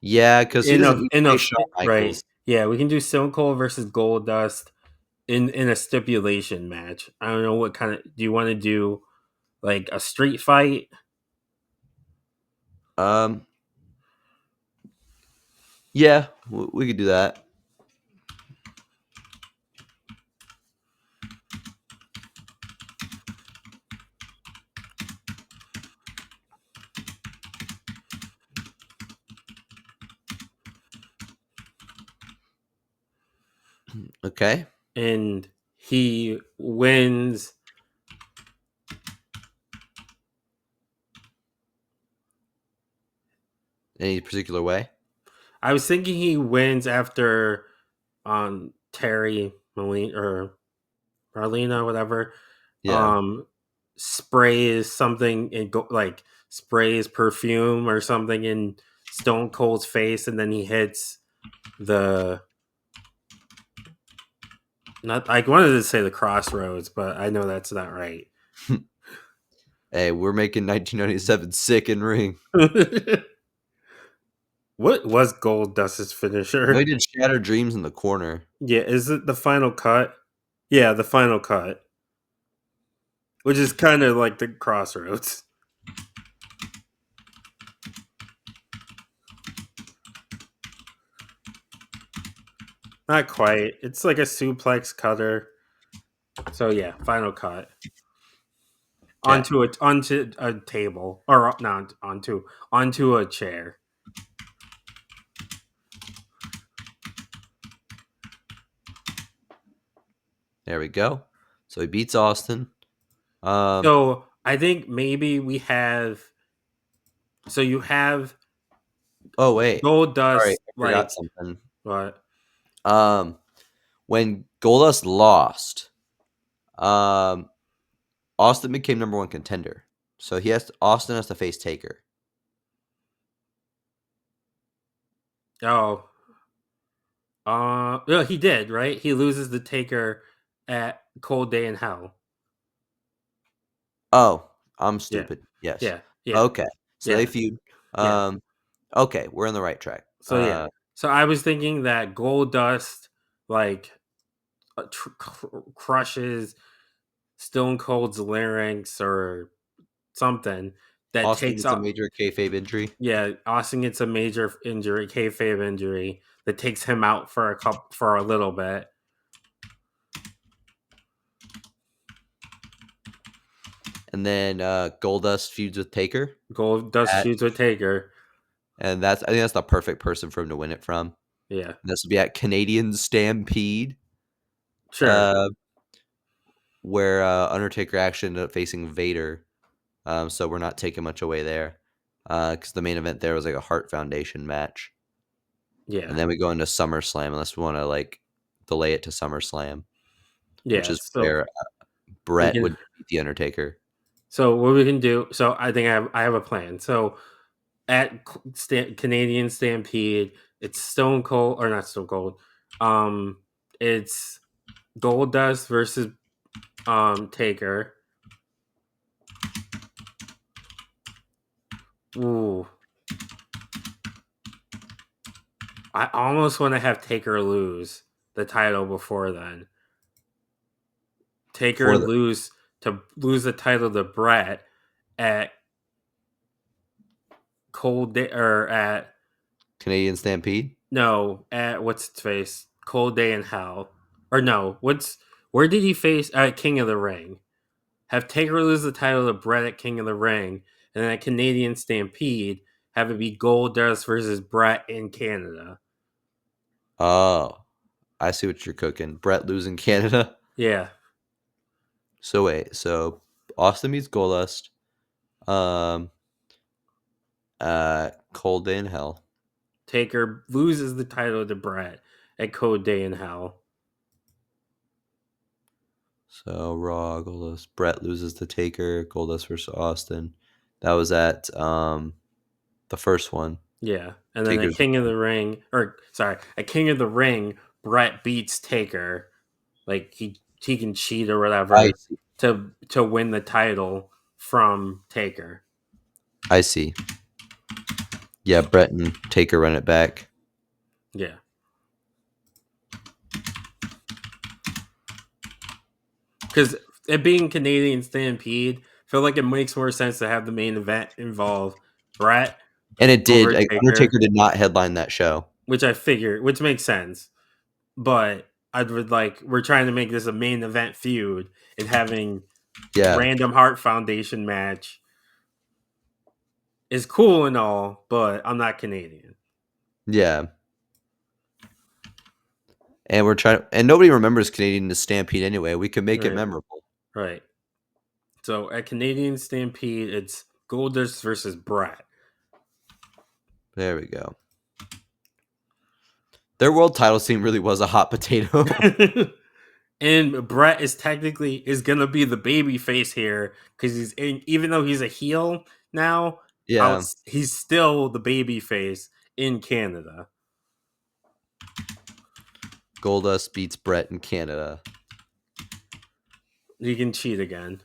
Speaker 1: Yeah, because he doesn't face Shawn Michaels.
Speaker 2: Right. Yeah, we can do Stone Cold versus Goldust in a stipulation match. I don't know what kind of, do you want to do like a street fight?
Speaker 1: Um, yeah, we could do that. Okay.
Speaker 2: And he wins.
Speaker 1: Any particular way?
Speaker 2: I was thinking he wins after Terry Molina or Marlena, whatever,
Speaker 1: Yeah.
Speaker 2: sprays something and like sprays perfume or something in Stone Cold's face, and then he hits the not. I wanted to say the crossroads, but I know that's not right.
Speaker 1: Hey, we're making 1997 sick in ring.
Speaker 2: What was Goldust's
Speaker 1: No,
Speaker 2: finisher?
Speaker 1: he did Shattered Dreams in the corner.
Speaker 2: Yeah, is it the final cut? Yeah, the final cut, which is kind of like the crossroads. Not quite. It's like a suplex cutter. So yeah, final cut.
Speaker 1: Okay.
Speaker 2: Onto a table or not onto a chair.
Speaker 1: There we go. So he beats Austin.
Speaker 2: So I think maybe we have. So you have
Speaker 1: Oh wait.
Speaker 2: Gold
Speaker 1: Sorry,
Speaker 2: Dust
Speaker 1: I forgot
Speaker 2: like
Speaker 1: something.
Speaker 2: what?
Speaker 1: Um, when Goldust lost, um, Austin became number one contender. So Austin has to face Taker.
Speaker 2: Oh, yeah, he did right. He loses the Taker at Cold Day in Hell.
Speaker 1: Oh, I'm
Speaker 2: Yeah,
Speaker 1: stupid. Yes.
Speaker 2: yeah, yeah,
Speaker 1: Okay. So they
Speaker 2: yeah,
Speaker 1: feud.
Speaker 2: yeah.
Speaker 1: Okay, we're on the right track.
Speaker 2: So yeah. So I was thinking that Gold Dust like crushes Stone Cold's larynx or something that
Speaker 1: Austin
Speaker 2: takes
Speaker 1: gets a
Speaker 2: off.
Speaker 1: major kayfabe injury.
Speaker 2: Yeah, Austin gets a major injury, kayfabe injury that takes him out for a little bit.
Speaker 1: And then Goldust feuds with Taker.
Speaker 2: Gold Dust
Speaker 1: At,
Speaker 2: feuds with Taker.
Speaker 1: and I think that's the perfect person for him to win it from.
Speaker 2: Yeah,
Speaker 1: And this will be at Canadian Stampede.
Speaker 2: sure.
Speaker 1: Where Undertaker actually ended up facing Vader. So we're not taking much away there. Because the main event there was like a Heart Foundation match.
Speaker 2: Yeah,
Speaker 1: And then we go into SummerSlam unless we want to like delay it to SummerSlam, which
Speaker 2: yeah.
Speaker 1: is
Speaker 2: So
Speaker 1: where
Speaker 2: we
Speaker 1: Brett
Speaker 2: can.
Speaker 1: would beat The Undertaker.
Speaker 2: So what we can do? So I think I have a plan. So at Canadian Stampede, it's Stone Cold or not Stone Cold. It's Goldust versus Taker. Ooh, I almost want to have Taker lose the title before then. Taker
Speaker 1: For the
Speaker 2: lose the title to Brett at Cold Day or at
Speaker 1: Canadian Stampede.
Speaker 2: no at what's its face Cold Day in Hell or no where did he face at King of the Ring? Have Taker lose the title to Brett at King of the Ring, and then at Canadian Stampede have it be Goldust versus Brett in Canada.
Speaker 1: Oh, I see what you're cooking. Brett losing Canada.
Speaker 2: Yeah,
Speaker 1: So wait, so Austin meets Goldust. Um, Cold Day in Hell.
Speaker 2: Taker loses the title to Brett at Cold Day in Hell.
Speaker 1: So Raw, Goldust. Brett loses to Taker. Goldust versus Austin. That was at the first one.
Speaker 2: Yeah, and then at
Speaker 1: Taker's.
Speaker 2: King of the Ring, or sorry, at King of the Ring, Brett beats Taker. Like he can cheat or
Speaker 1: I
Speaker 2: whatever
Speaker 1: see.
Speaker 2: to win the title from Taker.
Speaker 1: I see. Yeah, Brett and Taker run it back.
Speaker 2: Yeah, because it being Canadian Stampede, I feel like it makes more sense to have the main event involve Brett
Speaker 1: And it did.
Speaker 2: Undertaker,
Speaker 1: Did not headline that show.
Speaker 2: which I figured, which makes sense. But we're trying to make this a main event feud and having random Heart Foundation match is cool and all, but I'm not Canadian.
Speaker 1: Yeah. And we're trying, and nobody remembers Canadian to Stampede anyway. We could make it memorable.
Speaker 2: Right. So at Canadian Stampede, it's Goldust versus Brett.
Speaker 1: There we go. Their world title scene really was a hot potato.
Speaker 2: And Brett is gonna be the baby face here because even though he's a heel now, he's still the baby face in Canada.
Speaker 1: Goldust beats Brett in Canada.
Speaker 2: He can cheat again.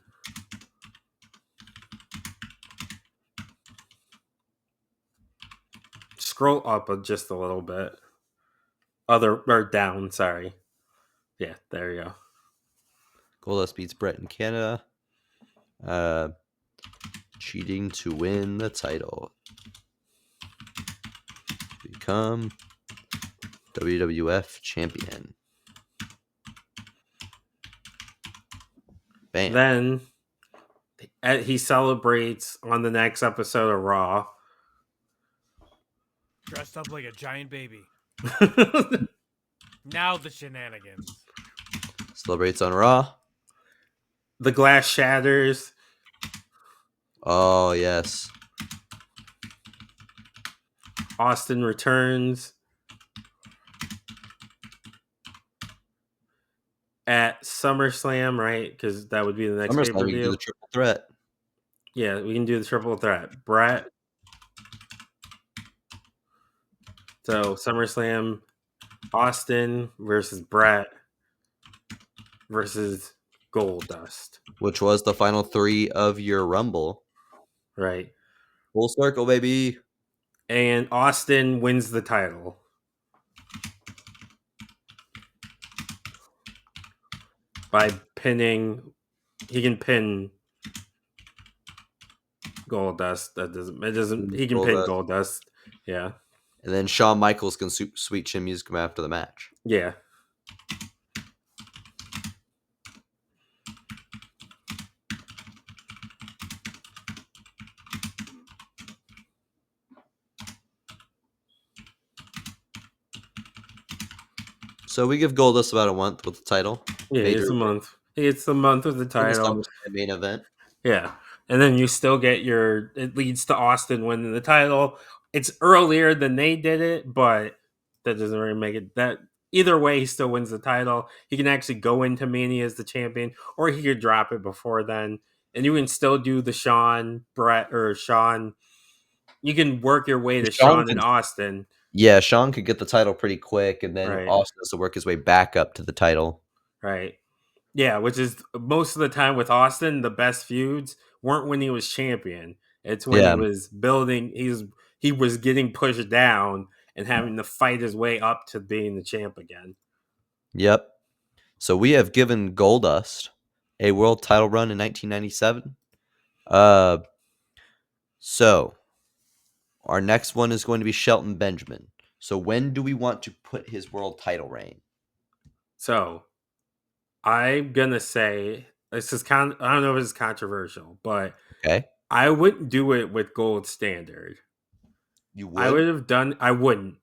Speaker 2: Scroll up just a little bit. Down, sorry. Yeah, there you go.
Speaker 1: Goldust beats Brett in Canada. Cheating to win the title. Become WWF champion. Bam.
Speaker 2: Then he celebrates on the next episode of Raw.
Speaker 3: Dressed up like a giant baby. Now the shenanigans.
Speaker 1: Celebrates on Raw.
Speaker 2: The glass shatters.
Speaker 1: Oh, yes.
Speaker 2: Austin returns. At SummerSlam, right? Because that would be the next pay-per-view.
Speaker 1: We can do the triple threat.
Speaker 2: Yeah, we can do the triple threat. Brett. So SummerSlam, Austin versus Brett versus Goldust,
Speaker 1: which was the final 3 of your Rumble.
Speaker 2: Right.
Speaker 1: Full circle, baby.
Speaker 2: And Austin wins the title. By pinning, he can pin Goldust. He can pin Goldust. Yeah.
Speaker 1: And then Shawn Michaels can sweet chin music him after the match.
Speaker 2: Yeah.
Speaker 1: So we give Goldust about a month with the title.
Speaker 2: Yeah, it's a month. It's the month with the title.
Speaker 1: The main event.
Speaker 2: Yeah. And then you still get it leads to Austin winning the title. It's earlier than they did it, but that doesn't really make it that. Either way, he still wins the title. He can actually go into Mania as the champion, or he could drop it before then. And you can still do the Shawn. You can work your way to Shawn and Austin.
Speaker 1: Yeah, Shawn could get the title pretty quick, and then Austin has to work his way back up to the title.
Speaker 2: Right. Yeah, which is most of the time with Austin, the best feuds weren't when he was champion. It's when he was building. He was getting pushed down and having to fight his way up to being the champ again.
Speaker 1: Yep. So we have given Goldust a world title run in 1997. So our next one is going to be Shelton Benjamin. So when do we want to put his world title reign?
Speaker 2: So I'm gonna say this is I don't know if it's controversial, but I wouldn't do it with gold standard.
Speaker 1: You would?
Speaker 2: I would have done. I wouldn't.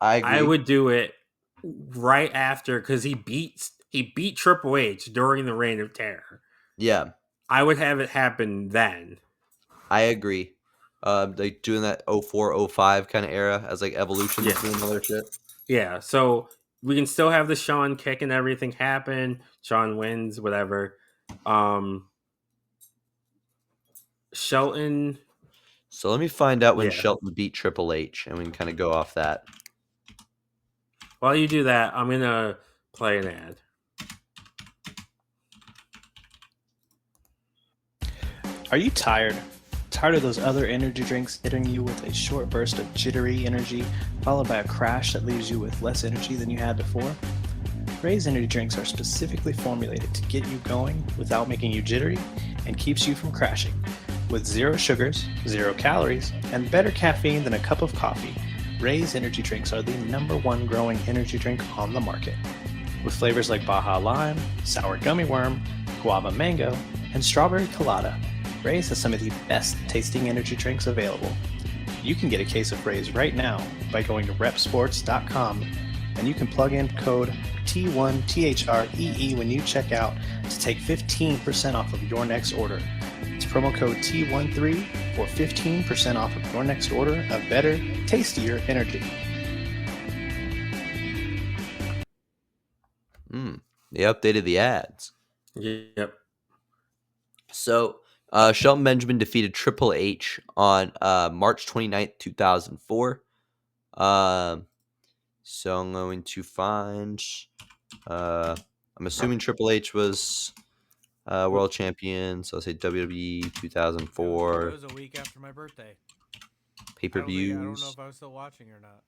Speaker 1: I agree.
Speaker 2: I would do it right after because he beat Triple H during the Reign of Terror.
Speaker 1: Yeah,
Speaker 2: I would have it happen then.
Speaker 1: I agree. Like doing that 04, 05 kind of era as like Evolution and other shit.
Speaker 2: Yeah, so we can still have the Shawn kick and everything happen. Shawn wins, whatever. Shelton.
Speaker 1: So let me find out when Shelton beat Triple H, and we can kind of go off that.
Speaker 2: While you do that, I'm gonna play an ad.
Speaker 4: Are you tired? Tired of those other energy drinks hitting you with a short burst of jittery energy, followed by a crash that leaves you with less energy than you had before? Ray's energy drinks are specifically formulated to get you going without making you jittery and keeps you from crashing. With 0 sugars, 0 calories, and better caffeine than a cup of coffee, Ray's energy drinks are the #1 growing energy drink on the market. With flavors like Baja Lime, Sour Gummy Worm, Guava Mango, and Strawberry Colada, Ray's has some of the best tasting energy drinks available. You can get a case of Ray's right now by going to repsports.com, and you can plug in code T1THREE when you check out to take 15% off of your next order. It's promo code T13 for 15% off of your next order of better, tastier energy.
Speaker 1: They updated the ads.
Speaker 2: Yep.
Speaker 1: So Shelton Benjamin defeated Triple H on March 29th, 2004. So I'm going to find, I'm assuming Triple H was world champion. So I'll say WWE 2004
Speaker 3: It was a week after my birthday.
Speaker 1: pay-per-views.
Speaker 3: I don't know if I was still watching or not.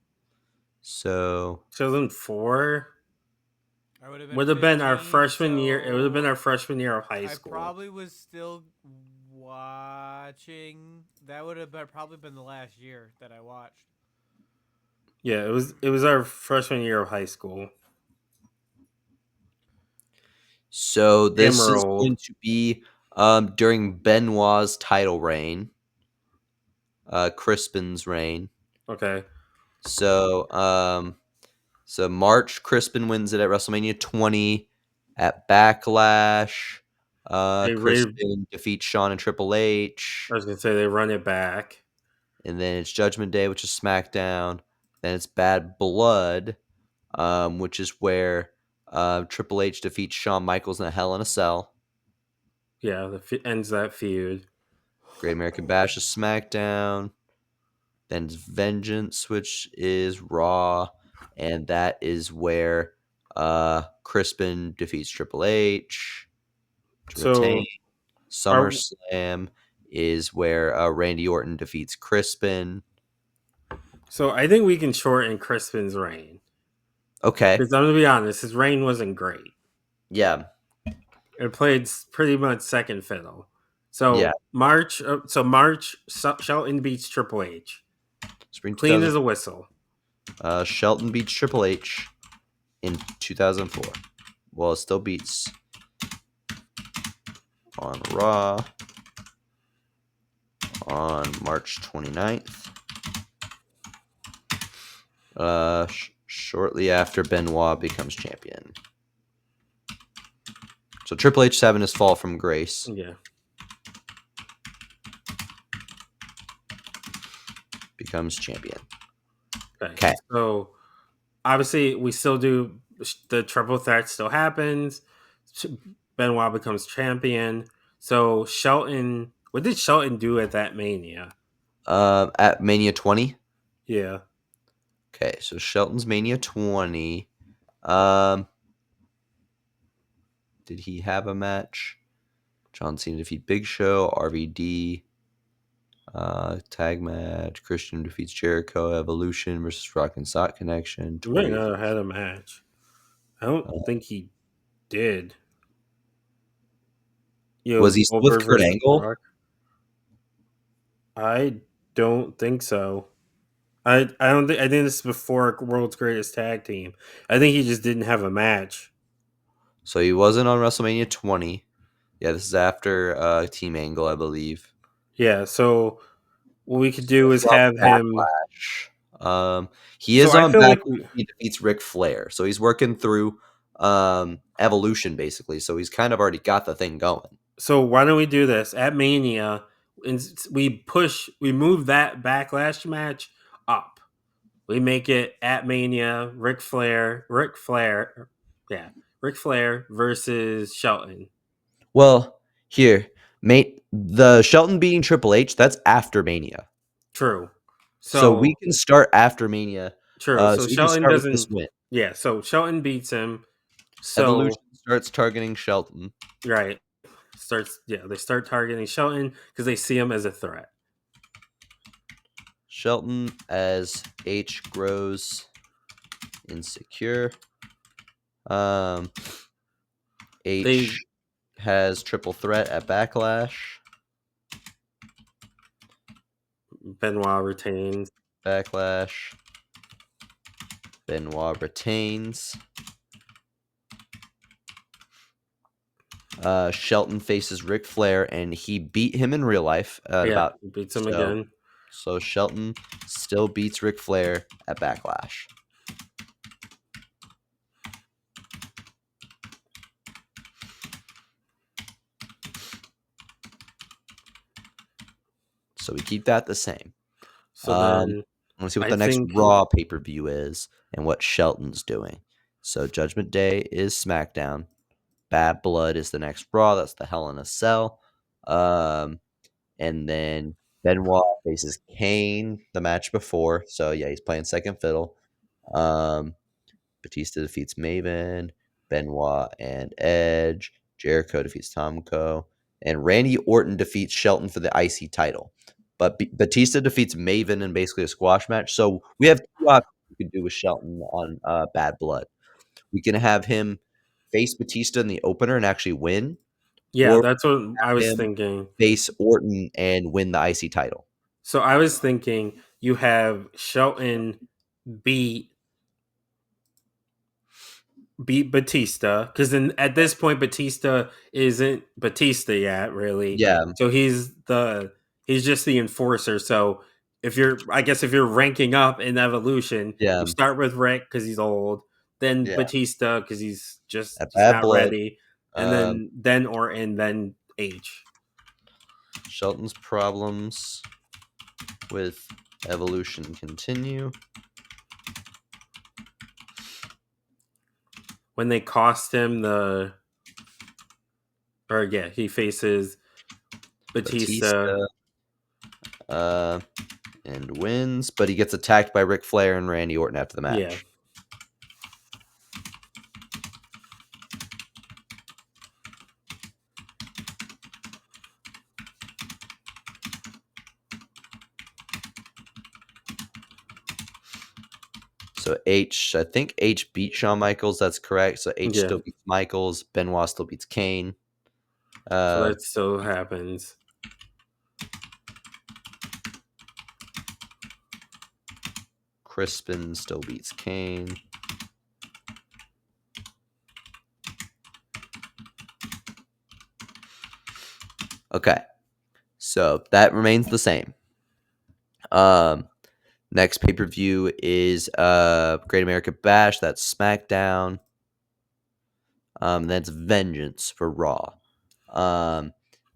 Speaker 1: So
Speaker 2: 2004
Speaker 3: I would
Speaker 2: have been our
Speaker 3: 15,
Speaker 2: freshman year. It would have been
Speaker 3: so
Speaker 2: our freshman year of high
Speaker 3: I
Speaker 2: school.
Speaker 3: probably was still watching. That would have probably been the last year that I watched.
Speaker 2: Yeah, it was our freshman year of high school.
Speaker 1: So this is
Speaker 2: Emerald.
Speaker 1: going to be during Benoit's title reign, Crispin's reign.
Speaker 2: Okay.
Speaker 1: So March, Crispin wins it at WrestleMania 20. At Backlash, Crispin defeats Shawn and Triple H.
Speaker 2: I was gonna say they run it back.
Speaker 1: And then it's Judgment Day, which is SmackDown. Then it's Bad Blood, which is where Triple H defeats Shawn Michaels in a Hell in a Cell.
Speaker 2: Yeah, ends that feud.
Speaker 1: Great American Bash is SmackDown. Then it's Vengeance, which is Raw. And that is where Crispin defeats Triple H to retain. SummerSlam is where Randy Orton defeats Crispin.
Speaker 2: So I think we can shorten Crispin's reign.
Speaker 1: Okay.
Speaker 2: Because I'm going to be honest, his reign wasn't great.
Speaker 1: Yeah.
Speaker 2: It played pretty much second fiddle. So
Speaker 1: Yeah.
Speaker 2: March, Shelton beats Triple H.
Speaker 1: Spring
Speaker 2: Clean as a whistle.
Speaker 1: Shelton beats Triple H in 2004. Well, it still beats on Raw on March 29th. Shortly after Benoit becomes champion. So Triple H 7 is Fall from Grace.
Speaker 2: Yeah.
Speaker 1: Becomes champion.
Speaker 2: Okay. So obviously we still do the triple threat still happens. Benoit becomes champion. So Shelton, what did Shelton do at that Mania?
Speaker 1: At Mania 20?
Speaker 2: Yeah.
Speaker 1: Okay, so Shelton's Mania 20. Did he have a match? John Cena defeat Big Show, RVD. Tag match. Christian defeats Jericho. Evolution versus Rock and Sock Connection.
Speaker 2: He might not have had a match. I don't think he did.
Speaker 1: Was he still with Kurt Angle?
Speaker 2: Rock? I don't think so. I don't think. I think this is before World's Greatest Tag Team. I think he just didn't have a match.
Speaker 1: So he wasn't on WrestleMania 20. Yeah, this is after Team Angle, I believe.
Speaker 2: Yeah. So what we could do is have him.
Speaker 1: He is on Backlash. He defeats Ric Flair, so he's working through Evolution basically. So he's kind of already got the thing going.
Speaker 2: So why don't we do this at Mania? And we move that Backlash match up. We make it at Mania. Ric Flair versus Shelton.
Speaker 1: Well, here, mate, the Shelton beating Triple H, that's after Mania.
Speaker 2: True.
Speaker 1: So we can start after Mania.
Speaker 2: True. So Shelton doesn't win. Yeah. So Shelton beats him. So
Speaker 1: Evolution starts targeting Shelton.
Speaker 2: Right. They start targeting Shelton because they see him as a threat.
Speaker 1: Shelton as H grows insecure. H has triple threat at Backlash.
Speaker 2: Benoit retains.
Speaker 1: Backlash. Benoit retains. Shelton faces Ric Flair, and he beat him in real life at
Speaker 2: Yeah,
Speaker 1: about
Speaker 2: he beats him again.
Speaker 1: So Shelton still beats Ric Flair at Backlash. So we keep that the same.
Speaker 2: So then
Speaker 1: Let's see what
Speaker 2: I
Speaker 1: the next
Speaker 2: think
Speaker 1: Raw pay-per-view is and what Shelton's doing. So Judgment Day is SmackDown. Bad Blood is the next Raw. That's the Hell in a Cell. And then Benoit faces Kane the match before. So yeah, he's playing second fiddle. Batista defeats Maven. Benoit and Edge. Jericho defeats Tomko. And Randy Orton defeats Shelton for the IC title. But Batista defeats Maven in basically a squash match. So we have two options we could do with Shelton on Bad Blood. We can have him face Batista in the opener and actually win.
Speaker 2: yeah,
Speaker 1: Or
Speaker 2: that's what I
Speaker 1: have
Speaker 2: was
Speaker 1: him
Speaker 2: thinking.
Speaker 1: face Orton and win the IC title.
Speaker 2: So I was thinking you have Shelton beat Batista, because then at this point Batista isn't Batista yet, really.
Speaker 1: Yeah,
Speaker 2: So he's just the enforcer. So if you're ranking up in Evolution,
Speaker 1: yeah.
Speaker 2: you start with Rick because he's old, then
Speaker 1: Yeah.
Speaker 2: Batista because he's
Speaker 1: At
Speaker 2: he's
Speaker 1: Bad
Speaker 2: not
Speaker 1: Blood,
Speaker 2: ready, and then Orton, then H.
Speaker 1: Shelton's problems with Evolution continue.
Speaker 2: When they cost him he faces Batista.
Speaker 1: And wins, but he gets attacked by Ric Flair and Randy Orton after the match.
Speaker 2: Yeah.
Speaker 1: So I think H beat Shawn Michaels. That's correct. So H
Speaker 2: Yeah.
Speaker 1: still beats Michaels. Benoit still beats Kane.
Speaker 2: So that still happens.
Speaker 1: Crispin still beats Kane. Okay. So that remains the same. Next pay-per-view is Great America Bash. That's SmackDown. That's Vengeance for Raw.
Speaker 2: So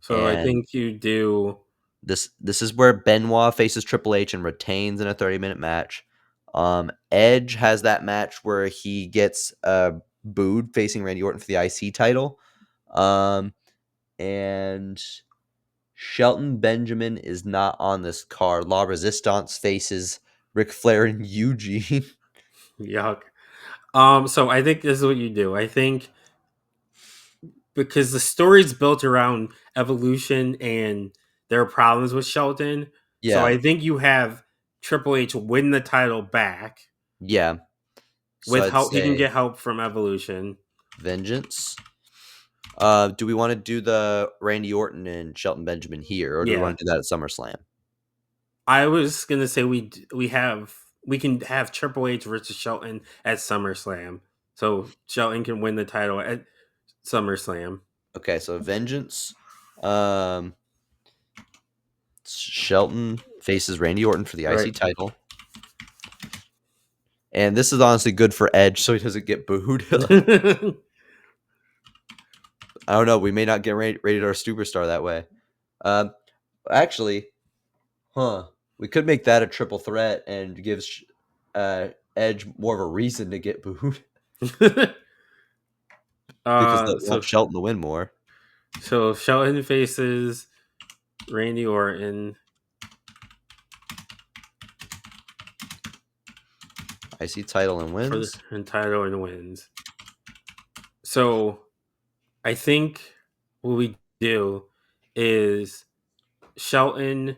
Speaker 2: I
Speaker 1: and
Speaker 2: think you do.
Speaker 1: this is where Benoit faces Triple H and retains in a 30-minute match. Edge has that match where he gets booed facing Randy Orton for the IC title. And Shelton Benjamin is not on this card. La Resistance faces Ric Flair and Eugene.
Speaker 2: Yuck. So I think this is what you do. I think because the story's built around Evolution and their problems with Shelton. So
Speaker 1: Yeah.
Speaker 2: I think you have Triple H win the title back
Speaker 1: Yeah. So
Speaker 2: with
Speaker 1: I'd
Speaker 2: help. He can
Speaker 1: say
Speaker 2: get help from Evolution.
Speaker 1: Vengeance. Do we want to do the Randy Orton and Shelton Benjamin here, or do we
Speaker 2: Yeah.
Speaker 1: want to do that at SummerSlam?
Speaker 2: I was gonna say we can have Triple H versus Shelton at SummerSlam. So Shelton can win the title at SummerSlam.
Speaker 1: Okay, so Vengeance. Shelton faces Randy Orton for the IC
Speaker 2: Right.
Speaker 1: title. And this is honestly good for Edge so he doesn't get booed. I don't know. We may not get rated our superstar that way. Actually, we could make that a triple threat and gives Edge more of a reason to get booed because they want Shelton to win more.
Speaker 2: So Shelton faces Randy Orton.
Speaker 1: IC title and wins.
Speaker 2: For the title and wins. So I think what we do is Shelton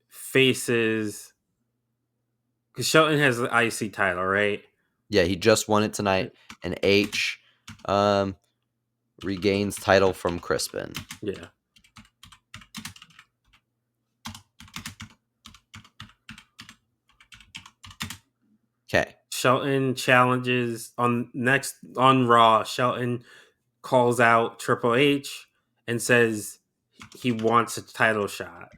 Speaker 2: faces, because Shelton has the IC title, right?
Speaker 1: Yeah, he just won it tonight, and H regains title from Crispin.
Speaker 2: Yeah. Shelton challenges on Raw. Shelton calls out Triple H and says he wants a title shot.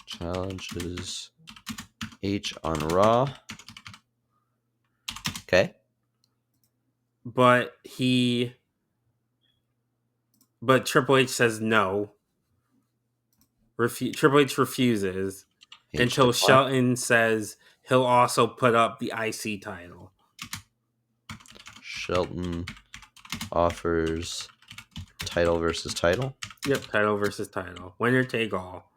Speaker 1: Challenges H on Raw. Okay.
Speaker 2: But Triple H says no. Triple H refuses until Shelton says he'll also put up the IC title.
Speaker 1: Shelton offers title versus title.
Speaker 2: Yep, title versus title. Winner take all.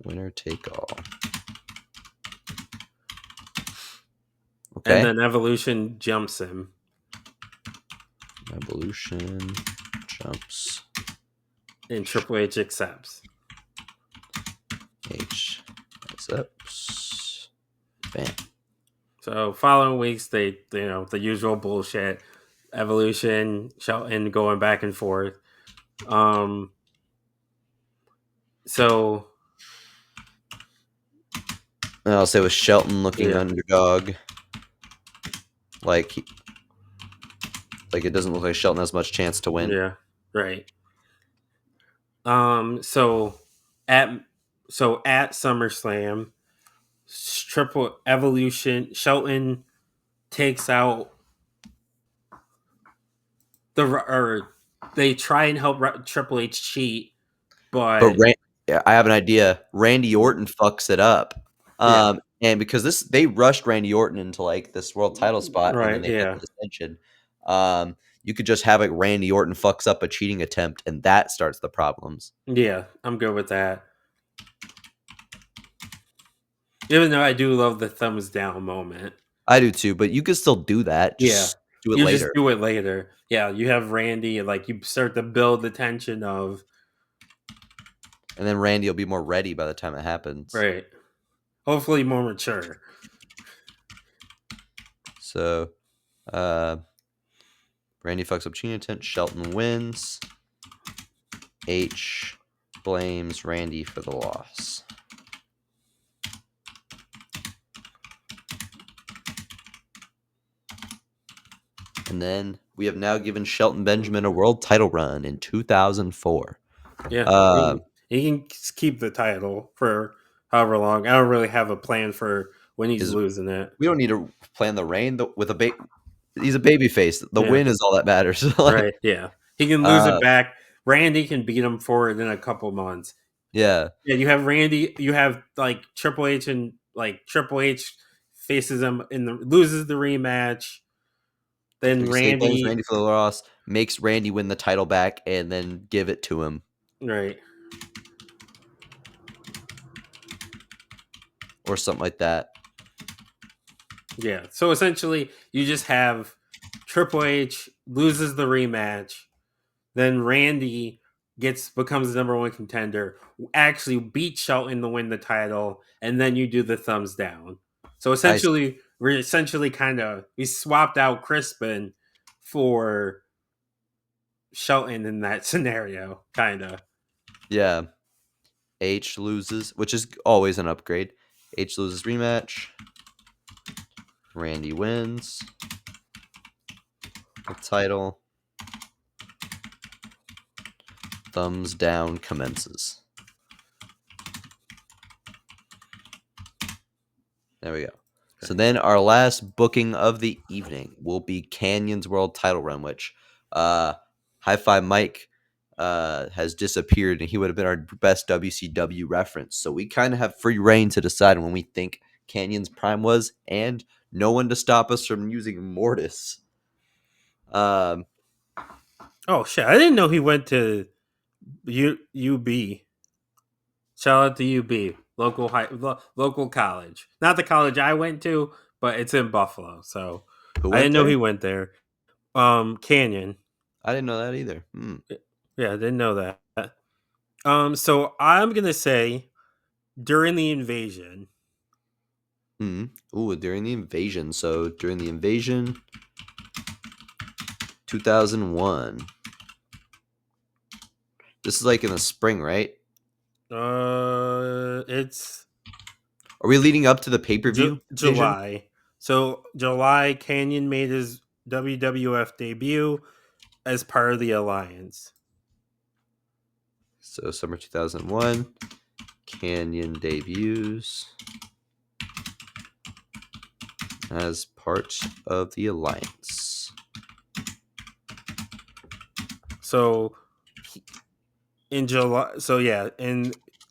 Speaker 1: Winner take all. Okay.
Speaker 2: And then Evolution jumps him.
Speaker 1: Evolution jumps.
Speaker 2: And Triple H accepts.
Speaker 1: H accepts. Bam.
Speaker 2: So following weeks, they the usual bullshit. Evolution, Shelton going back and forth. So
Speaker 1: And I'll say with Shelton looking underdog, like it doesn't look like Shelton has much chance to win.
Speaker 2: Yeah, right. So at SummerSlam, Triple Evolution, Shelton takes out they try and help Triple H cheat, but
Speaker 1: I have an idea. Randy Orton fucks it up. And because they rushed Randy Orton into like this world title spot, and then they get the dissension. You could just have Randy Orton fucks up a cheating attempt, and that starts the problems.
Speaker 2: Yeah, I'm good with that. Even though I do love the thumbs down moment.
Speaker 1: I do too, but you could still do that. Just do it later.
Speaker 2: Just do it later. Yeah, you have Randy, like you start to build the tension of,
Speaker 1: and then Randy will be more ready by the time it happens.
Speaker 2: Right. Hopefully more mature.
Speaker 1: So, Randy fucks up cheating attempt. Shelton wins. H blames Randy for the loss. And then we have now given Shelton Benjamin a world title run in 2004.
Speaker 2: Yeah, he can keep the title for however long. I don't really have a plan for when he's losing it.
Speaker 1: We don't need to plan the reign with he's a baby face. The win is all that matters.
Speaker 2: Right, yeah. He can lose it back. Randy can beat him for it in a couple months.
Speaker 1: Yeah.
Speaker 2: Yeah, you have Randy, you have like Triple H, and like Triple H faces him loses the rematch. Then Randy
Speaker 1: blames Randy for the loss, makes Randy win the title back, and then give it to him.
Speaker 2: Right.
Speaker 1: Or something like that.
Speaker 2: Yeah. So essentially, you just have Triple H loses the rematch, then Randy becomes the number one contender, actually beats Shelton to win the title, and then you do the thumbs down. So essentially, we swapped out Crispin for Shelton in that scenario, kind of.
Speaker 1: Yeah. H loses, which is always an upgrade. H loses rematch. Randy wins the title. Thumbs down commences. There we go. So then our last booking of the evening will be Kanyon's world title run, which Hi-Fi Mike has disappeared, and he would have been our best WCW reference. So we kind of have free reign to decide when we think Kanyon's prime was, and no one to stop us from using Mortis.
Speaker 2: Oh shit! I didn't know he went to UB. Shout out to UB, local college. Not the college I went to, but it's in Buffalo. So I didn't know he went there. Kanyon.
Speaker 1: I didn't know that either.
Speaker 2: Yeah, I didn't know that. So I'm gonna say during the invasion.
Speaker 1: Ooh, during the invasion. So during the invasion, 2001. This is like in the spring, right?
Speaker 2: It's
Speaker 1: Are we leading up to the pay-per-view?
Speaker 2: July. So July, Kanyon made his WWF debut as part of the Alliance.
Speaker 1: So summer 2001, Kanyon debuts as part of the Alliance.
Speaker 2: So in July,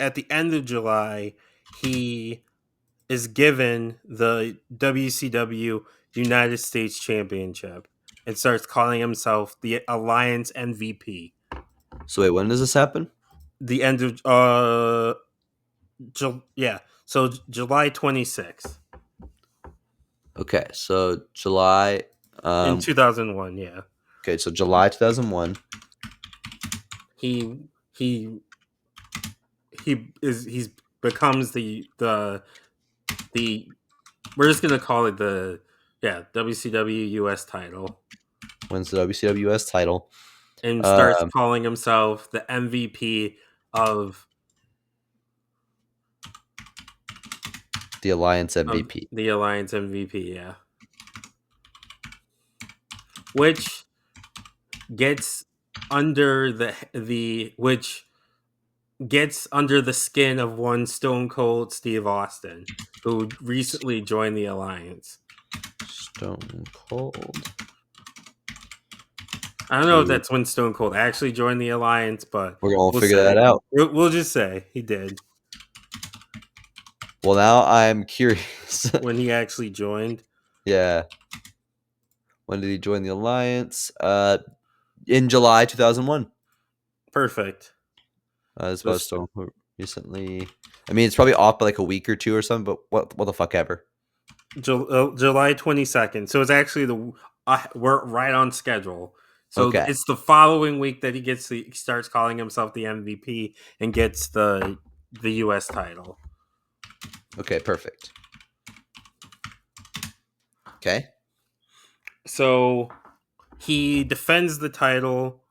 Speaker 2: at the end of July, he is given the WCW United States Championship and starts calling himself the Alliance MVP.
Speaker 1: So wait, when does this happen?
Speaker 2: The end of so July 26th
Speaker 1: Okay, so July.
Speaker 2: in 2001. Yeah,
Speaker 1: Okay, so July 2001.
Speaker 2: he he's becomes the we're just gonna call it the WCW US title,
Speaker 1: Wins the WCW US title.
Speaker 2: and starts calling himself the MVP of
Speaker 1: The Alliance MVP.
Speaker 2: the Alliance MVP, yeah. Which gets under which gets under the skin of one Stone Cold Steve Austin, who recently joined the Alliance.
Speaker 1: Stone Cold.
Speaker 2: I don't know if that's when Stone Cold actually joined the Alliance, but
Speaker 1: we're gonna figure that out.
Speaker 2: We'll just say he did.
Speaker 1: Well, now I'm curious.
Speaker 2: When he actually joined.
Speaker 1: Yeah. When did he join the Alliance? In July 2001.
Speaker 2: Perfect.
Speaker 1: This was Stone Cold recently. I mean, it's probably off by like a week or two or something, but what the fuck ever.
Speaker 2: July 22nd. So it's actually we're right on schedule. So
Speaker 1: Okay.
Speaker 2: It's the following week that he starts calling himself the MVP and gets the US title.
Speaker 1: Okay, perfect. Okay.
Speaker 2: So he defends the title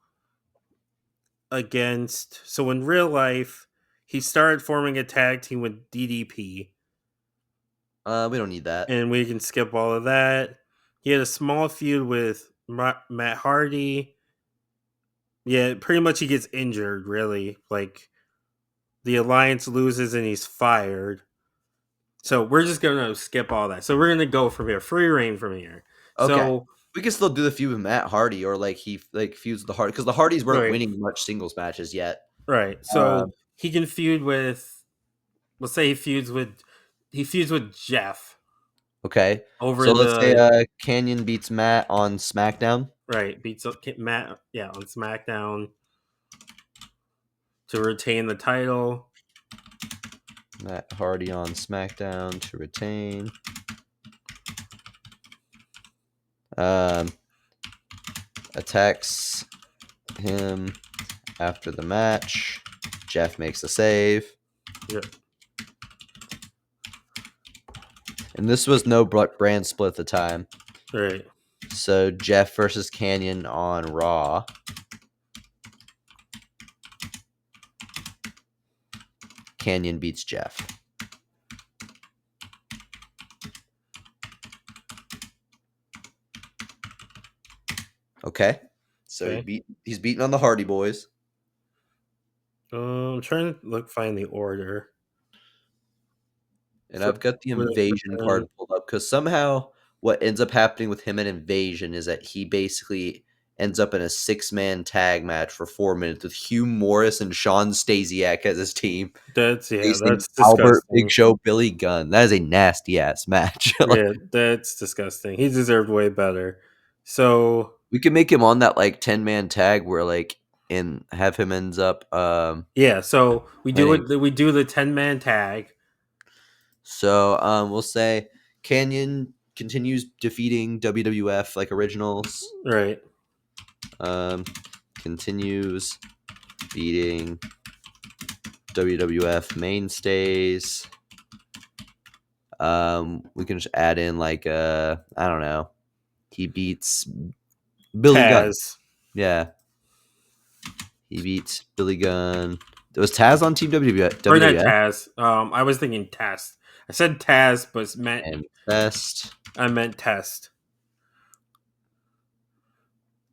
Speaker 2: against. So in real life, he started forming a tag team with DDP.
Speaker 1: We don't need that.
Speaker 2: And we can skip all of that. He had a small feud with Matt Hardy. Yeah, pretty much he gets injured, really. Like, the Alliance loses and he's fired. So we're just going to skip all that. So we're going to go from here. Free reign from here.
Speaker 1: Okay.
Speaker 2: So
Speaker 1: we can still do the feud with Matt Hardy, or like he feuds with the Hardy, because the Hardys weren't winning much singles matches yet.
Speaker 2: Right. So he can feud with, let's say he feuds with Jeff.
Speaker 1: Okay. Let's say Kanyon beats Matt on SmackDown.
Speaker 2: Right. Beats up Matt, on SmackDown to retain the title.
Speaker 1: Matt Hardy on SmackDown to retain. Attacks him after the match. Jeff makes a save.
Speaker 2: Yep.
Speaker 1: And this was no brand split at the time.
Speaker 2: Right.
Speaker 1: So Jeff versus Kanyon on Raw. Kanyon beats Jeff. Okay. So he's beating on the Hardy Boys.
Speaker 2: I'm trying to find the order.
Speaker 1: And I've got the Invasion card pulled up, because somehow what ends up happening with him and Invasion is that he basically ends up in a 6-man tag match for 4 minutes with Hugh Morris and Sean Stasiak as his team.
Speaker 2: That's disgusting.
Speaker 1: Albert, Big Show, Billy Gunn. That is a nasty ass match.
Speaker 2: Yeah, that's disgusting. He deserved way better. So
Speaker 1: we could make him on that like 10-man tag where and have him ends up.
Speaker 2: So we do it. We do the 10-man tag.
Speaker 1: So we'll say Kanyon continues defeating WWF originals.
Speaker 2: Right.
Speaker 1: Continues beating WWF mainstays. We can just add in I don't know. He beats Billy Gunn. Yeah. He beats Billy Gunn. Was Taz on Team WWF?
Speaker 2: Or not Taz. I was thinking Test. said Taz, but meant
Speaker 1: and Test.
Speaker 2: I meant Test.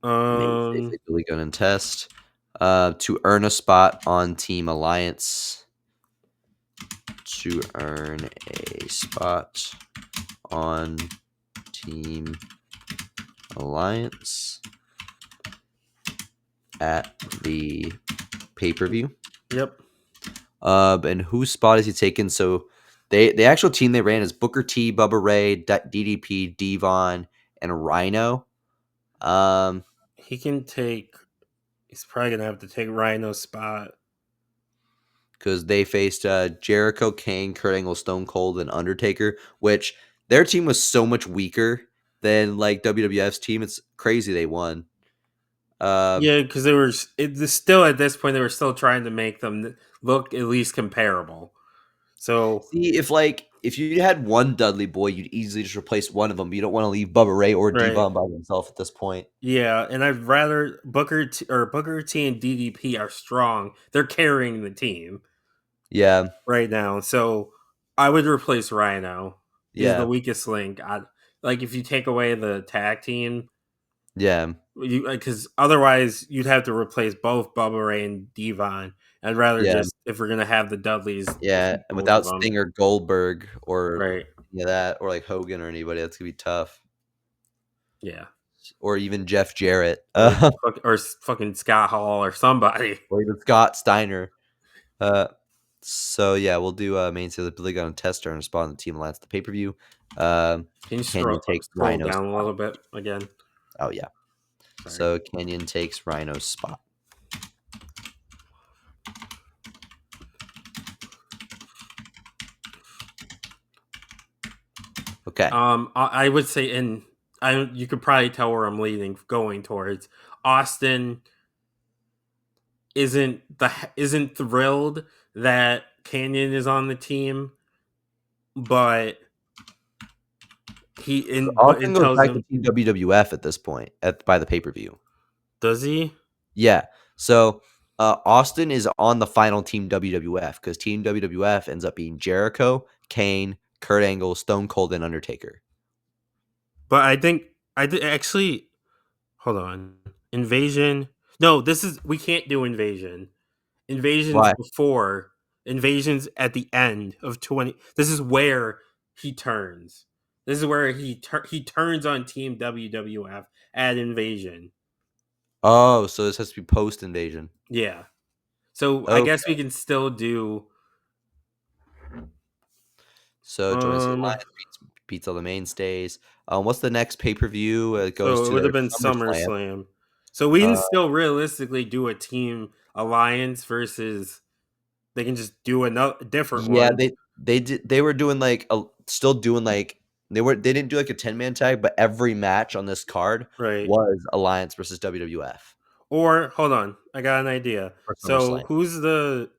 Speaker 1: Mainstays like Billy Gunn and Test. To earn a spot on Team Alliance. To earn a spot on Team Alliance at the pay-per-view.
Speaker 2: Yep.
Speaker 1: And whose spot is he taking? So the actual team they ran is Booker T, Bubba Ray, DDP, Devon, and Rhino.
Speaker 2: He can take. He's probably gonna have to take Rhino's spot.
Speaker 1: Because they faced Jericho, Kane, Kurt Angle, Stone Cold, and Undertaker, which their team was so much weaker than like WWF's team. It's crazy they won.
Speaker 2: Yeah, because they were still at this point they were still trying to make them look at least comparable. So
Speaker 1: See, if you had one Dudley boy, you'd easily just replace one of them. But you don't want to leave Bubba Ray or
Speaker 2: Right.
Speaker 1: Devon by themselves at this point.
Speaker 2: Yeah, and I'd rather Booker T and DDP are strong. They're carrying the team.
Speaker 1: Yeah.
Speaker 2: Right now, so I would replace Rhino. He's
Speaker 1: Yeah.
Speaker 2: the weakest link. Like if you take away the tag team,
Speaker 1: Yeah.
Speaker 2: because otherwise you'd have to replace both Bubba Ray and Devon. I'd rather just if we're gonna have the Dudleys,
Speaker 1: Yeah, and without Stinger, Goldberg, or
Speaker 2: right,
Speaker 1: that, or like Hogan or anybody, that's gonna be tough.
Speaker 2: Yeah,
Speaker 1: or even Jeff Jarrett,
Speaker 2: or fucking Scott Hall or somebody,
Speaker 1: or even Scott Steiner. So yeah, we'll do mainstay the Billy Gunn Test and spot on the Team Alliance the pay per view.
Speaker 2: Can you scroll
Speaker 1: Rhino's
Speaker 2: down a
Speaker 1: spot.
Speaker 2: little bit again?
Speaker 1: Oh yeah.
Speaker 2: Sorry.
Speaker 1: So Kanyon takes Rhino's spot. Okay.
Speaker 2: I would say, you could probably tell where I'm going towards. Austin isn't thrilled that Kanyon is on the team, but
Speaker 1: Austin goes back to Team WWF at this point by the pay per view.
Speaker 2: Does he?
Speaker 1: Yeah. So Austin is on the final Team WWF because Team WWF ends up being Jericho, Kane, Kurt Angle, Stone Cold, and Undertaker.
Speaker 2: But I think actually. Hold on. Invasion. No, we can't do Invasion. Invasion's before. Invasion's at the end of 20. This is where he turns. This is where he turns on Team WWF at Invasion.
Speaker 1: Oh, so this has to be post Invasion.
Speaker 2: Yeah. So I guess we can still do.
Speaker 1: So joins the Alliance, beats all the mainstays. What's the next pay per view? It
Speaker 2: would have been SummerSlam. So we can still realistically do a Team Alliance versus. They can just do another different one.
Speaker 1: Yeah, they were doing still doing they didn't do like a 10-man tag, but every match on this card was Alliance versus WWF.
Speaker 2: Or hold on, I got an idea. So who's the?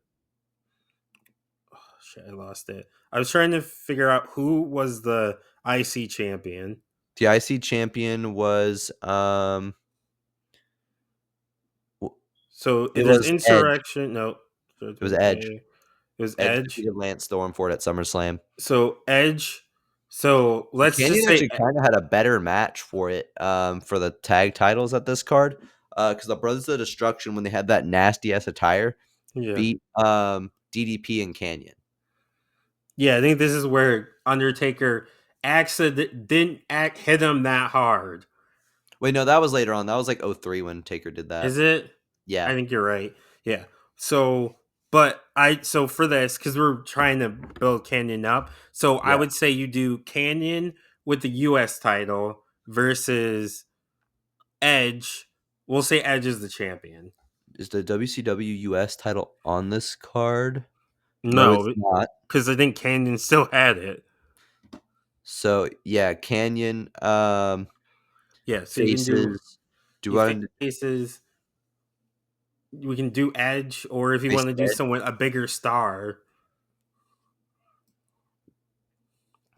Speaker 2: Oh, shit, I lost it. I was trying to figure out who was the IC champion.
Speaker 1: The IC champion was
Speaker 2: So it was Insurrection.
Speaker 1: Edge.
Speaker 2: No,
Speaker 1: it was Edge.
Speaker 2: It was Edge.
Speaker 1: Lance Stormford at SummerSlam.
Speaker 2: So Edge. So let's just say
Speaker 1: actually kind of had a better match for it for the tag titles at this card because the Brothers of Destruction, when they had that nasty ass attire, beat DDP and Kanyon.
Speaker 2: Yeah, I think this is where Undertaker didn't hit him that hard.
Speaker 1: Wait, no, that was later on. That was like 03 when Taker did that.
Speaker 2: Is it?
Speaker 1: Yeah,
Speaker 2: I think you're right. Yeah. So for this, because we're trying to build Kanyon up, so I would say you do Kanyon with the U.S. title versus Edge. We'll say Edge is the champion.
Speaker 1: Is the WCW U.S. title on this card?
Speaker 2: No,
Speaker 1: it's not.
Speaker 2: Because I think Kanyon still had it.
Speaker 1: So yeah, Kanyon.
Speaker 2: So
Speaker 1: faces.
Speaker 2: Faces. We can do Edge, or if you want to do someone a bigger star.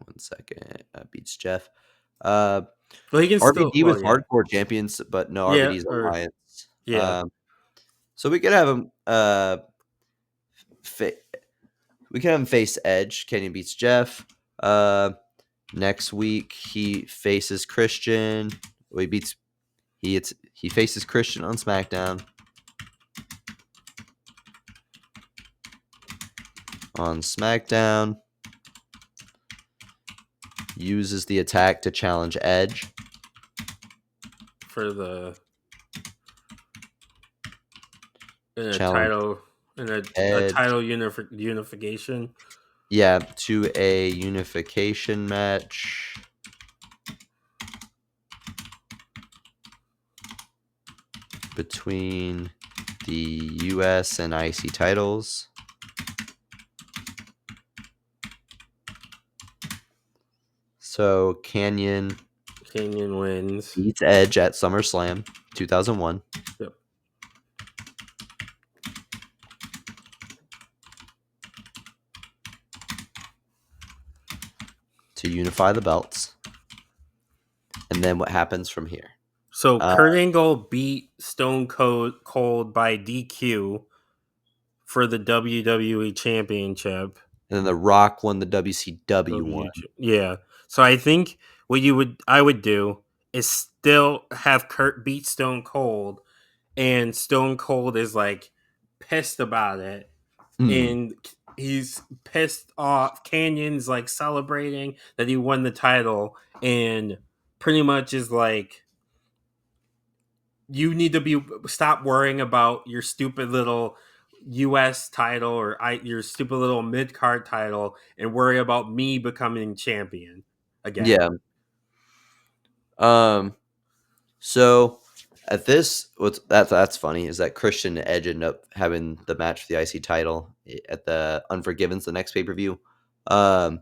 Speaker 1: 1 second. Beats Jeff.
Speaker 2: Well, he can
Speaker 1: RVD was hardcore champions, but no, RVD's Alliance.
Speaker 2: Yeah.
Speaker 1: So we could have him. we can have him face Edge. Kenyon beats Jeff. Next week he faces Christian. Well, he faces Christian on SmackDown. On SmackDown, uses the attack to challenge Edge
Speaker 2: for the
Speaker 1: Challenge
Speaker 2: title unification.
Speaker 1: Yeah, to a unification match. Between the US and IC titles. So Kanyon
Speaker 2: wins.
Speaker 1: Beats Edge at SummerSlam 2001.
Speaker 2: Yep.
Speaker 1: To unify the belts. And then what happens from here?
Speaker 2: So Kurt Angle beat Stone Cold by DQ for the WWE Championship.
Speaker 1: And then The Rock won the WCW one.
Speaker 2: Yeah. So I think what I would do is still have Kurt beat Stone Cold, and Stone Cold is like pissed about it. And he's pissed off. Canyon's like celebrating that he won the title, and pretty much is like, you need to stop worrying about your stupid little US title or your stupid little mid-card title and worry about me becoming champion again.
Speaker 1: Yeah. So at this, that's funny is that Christian and Edge ended up having the match for the IC title at the Unforgiven's, the next pay-per-view. So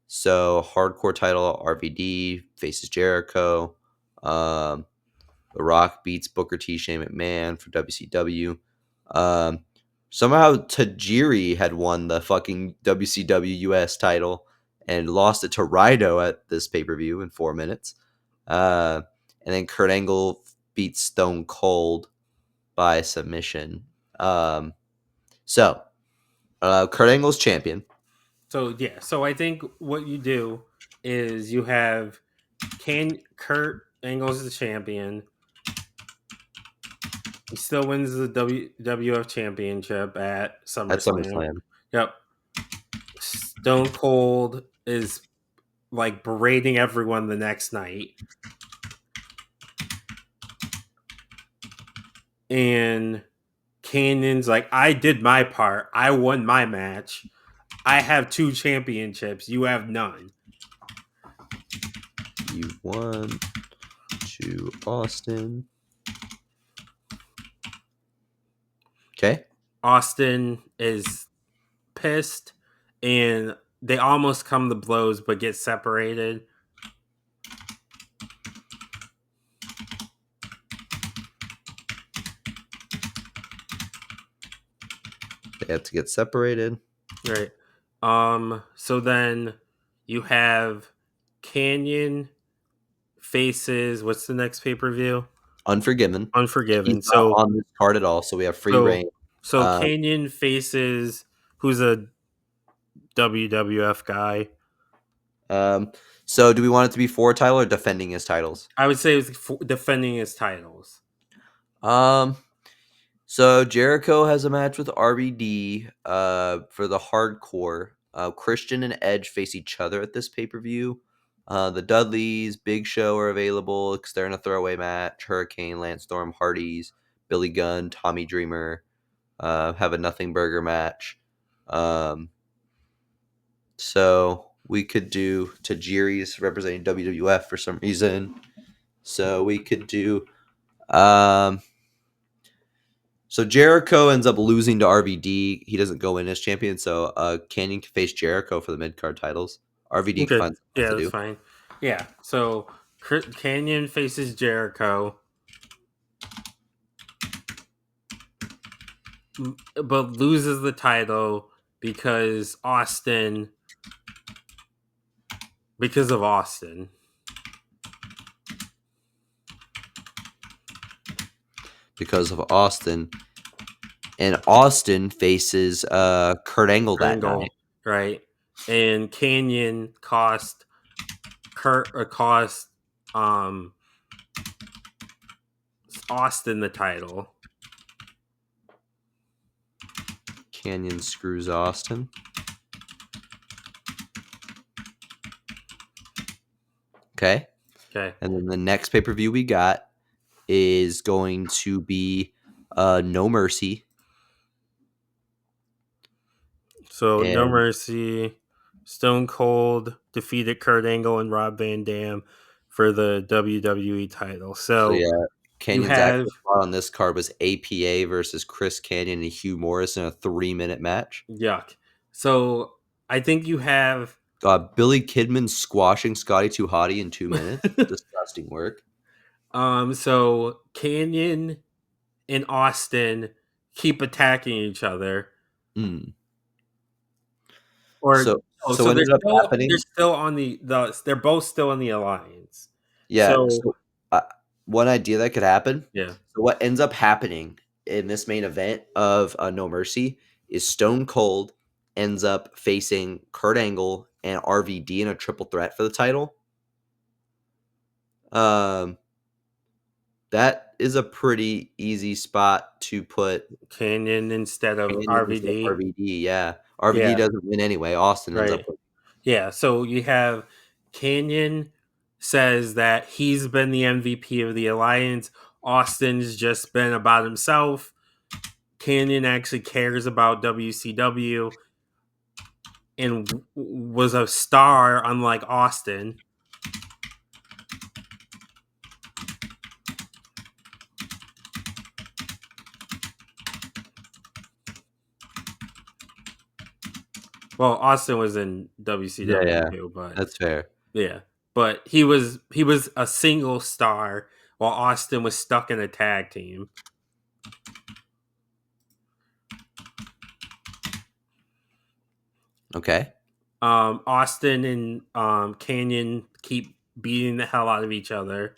Speaker 1: hardcore title, RVD faces Jericho. The Rock beats Booker T, Shane McMahon for WCW. Somehow Tajiri had won the fucking WCW US title and lost it to Rido at this pay-per-view in 4 minutes. And then Kurt Angle beats Stone Cold by submission. So Kurt Angle's champion.
Speaker 2: So yeah, so I think what you do is you have Kurt Angle's the champion. He still wins the WWF Championship at SummerSlam. Yep. Stone Cold is like berating everyone the next night. And Canyon's like, I did my part. I won my match. I have 2 championships. You have none.
Speaker 1: You won to Austin. Okay.
Speaker 2: Austin is pissed, and they almost come to blows, but get separated.
Speaker 1: They have to get separated.
Speaker 2: Right. So then you have Kanyon faces, what's the next pay-per-view?
Speaker 1: Unforgiven.
Speaker 2: Unforgiven.
Speaker 1: He's not on this card at all, so we have free reign.
Speaker 2: So Kanyon faces who's a WWF guy.
Speaker 1: So do we want it to be for a title or defending his titles?
Speaker 2: I would say it's defending his titles.
Speaker 1: So Jericho has a match with RVD for the hardcore. Christian and Edge face each other at this pay-per-view. The Dudleys, Big Show are available because they're in a throwaway match. Hurricane, Lance Storm, Hardys, Billy Gunn, Tommy Dreamer have a Nothing Burger match. So we could do Tajiri's representing WWF for some reason. So we could do so Jericho ends up losing to RVD. He doesn't go in as champion, so Kanyon can face Jericho for the mid-card titles. RVD can find something to do.
Speaker 2: That's fine. Yeah, so Kanyon faces Jericho, but loses the title because of Austin. Because of Austin, and Austin faces Kurt Angle that night. right? And Kanyon cost um Austin the title.
Speaker 1: Kanyon screws Austin. Okay.
Speaker 2: Okay.
Speaker 1: And then the next pay-per-view we got is going to be No Mercy.
Speaker 2: So No
Speaker 1: And
Speaker 2: Mercy, Stone Cold defeated Kurt Angle and Rob Van Dam for the WWE title.
Speaker 1: so
Speaker 2: So
Speaker 1: yeah,
Speaker 2: you
Speaker 1: Canyon's
Speaker 2: have
Speaker 1: actual spot on this card was APA versus Chris Canyon and Hugh Morris in a 3-minute match.
Speaker 2: yuck. So I think you have
Speaker 1: Billy Kidman squashing Scotty 2 Hotty in 2 minutes. Disgusting work.
Speaker 2: so Kanyon and Austin keep attacking each other.
Speaker 1: Mm.
Speaker 2: Or
Speaker 1: So
Speaker 2: so
Speaker 1: what
Speaker 2: they're
Speaker 1: ended up happening?
Speaker 2: they're still on they're both still in the alliance.
Speaker 1: Yeah.
Speaker 2: So
Speaker 1: So one idea that could happen.
Speaker 2: yeah.
Speaker 1: So what ends up happening in this main event of No Mercy is Stone Cold ends up facing Kurt Angle and RVD in a triple threat for the title. That is a pretty easy spot to put
Speaker 2: Kanyon instead of
Speaker 1: Canyon instead of
Speaker 2: RVD.
Speaker 1: RVD. Yeah, RVD
Speaker 2: Yeah.
Speaker 1: doesn't win anyway. Austin ends up
Speaker 2: Right.
Speaker 1: with.
Speaker 2: Yeah, so you have Kanyon says that he's been the MVP of the alliance. Austin's just been about himself. Kanyon actually cares about WCW and was a star, unlike Austin. Well, Austin was in WCW too, but
Speaker 1: That's fair.
Speaker 2: yeah, but he was a single star while Austin was stuck in a tag team.
Speaker 1: Okay.
Speaker 2: Austin and Kanyon keep beating the hell out of each other.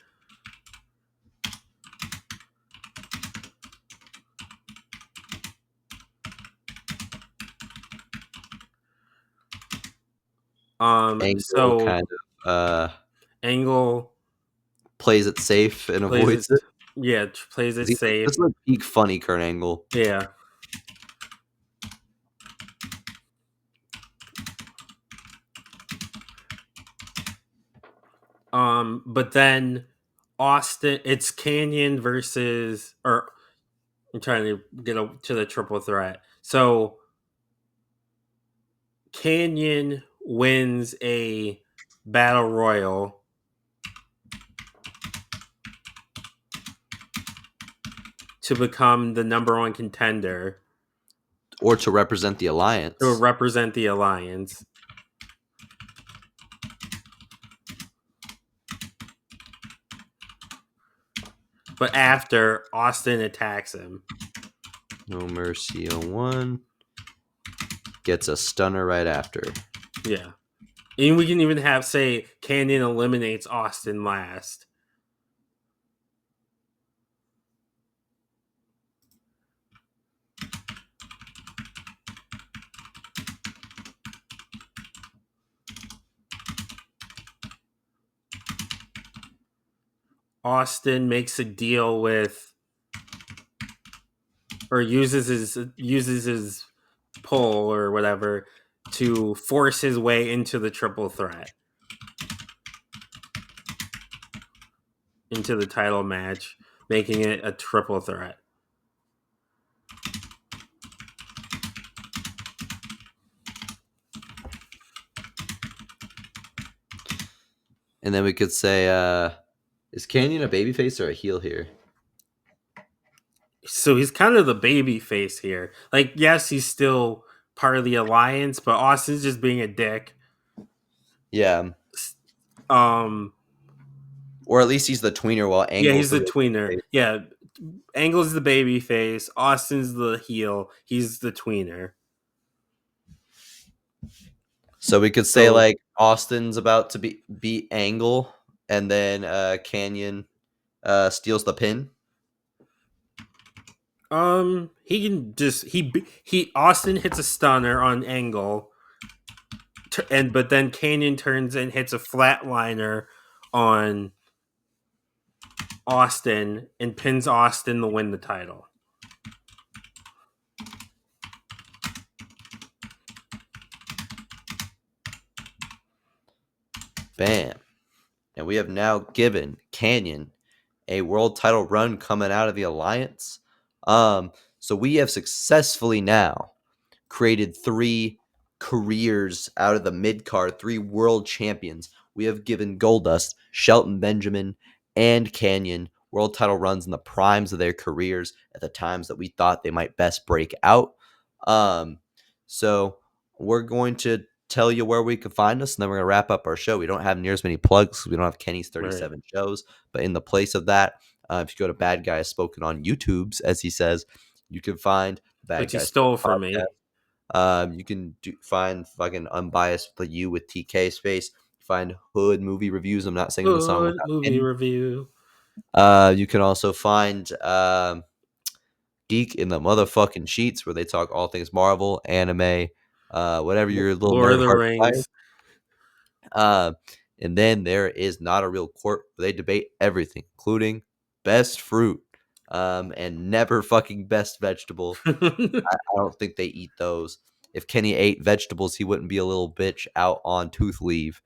Speaker 1: Angle
Speaker 2: So
Speaker 1: kind of
Speaker 2: Angle
Speaker 1: plays it safe and
Speaker 2: plays
Speaker 1: avoids
Speaker 2: it,
Speaker 1: it.
Speaker 2: yeah, plays it safe.
Speaker 1: This is like peak funny Kurt Angle.
Speaker 2: Yeah. But then Austin, it's Kanyon versus, or I'm trying to get to the triple threat. So Kanyon wins a battle royal to become the number one contender
Speaker 1: Or to represent the alliance.
Speaker 2: to represent the alliance. But after Austin attacks him.
Speaker 1: No Mercy on 1. Gets a stunner right after.
Speaker 2: Yeah. And we can even have, say, Kanyon eliminates Austin last. Austin makes a deal with, or uses his pull or whatever to force his way into the triple threat, into the title match, making it a triple threat.
Speaker 1: And then we could say, is Kanyon a babyface or a heel here?
Speaker 2: So he's kind of the baby face here. Like, yes, he's still part of the alliance, but Austin's just being a dick.
Speaker 1: Yeah. Or at least he's the tweener while Angle's
Speaker 2: yeah, he's the tweener. Yeah, Angle's the baby face. Austin's the heel. He's the tweener.
Speaker 1: So we could say like Austin's about to beat Angle, and then Kanyon steals the pin.
Speaker 2: He can just he Austin hits a stunner on Angle, but then Kanyon turns and hits a flatliner on Austin and pins Austin to win the title.
Speaker 1: Bam. And we have now given Kanyon a world title run coming out of the Alliance. So we have successfully now created 3 careers out of the mid-card, 3 world champions. We have given Goldust, Shelton Benjamin, and Kanyon world title runs in the primes of their careers at the times that we thought they might best break out. So we're going to tell you where we can find us, and then we're going to wrap up our show. We don't have near as many plugs. We don't have Kenny's 37 shows, but in the place of that, if you go to Bad Guys Spoken on YouTube's, as he says, you can find Bad
Speaker 2: Which he
Speaker 1: Guys
Speaker 2: stole from me.
Speaker 1: You can find fucking Unbiased with You with TK space. Find Hood movie reviews. I'm not singing the song
Speaker 2: Good
Speaker 1: without
Speaker 2: movie
Speaker 1: Kenny.
Speaker 2: review.
Speaker 1: You can also find Geek in the motherfucking sheets, where they talk all things Marvel, anime, whatever your little
Speaker 2: Lord of
Speaker 1: nerd
Speaker 2: the
Speaker 1: heart
Speaker 2: Rings.
Speaker 1: desires. And then there is Not a Real Court, where they debate everything, including best fruit, and never fucking best vegetable. I don't think they eat those. If Kenny ate vegetables, he wouldn't be a little bitch out on tooth leave.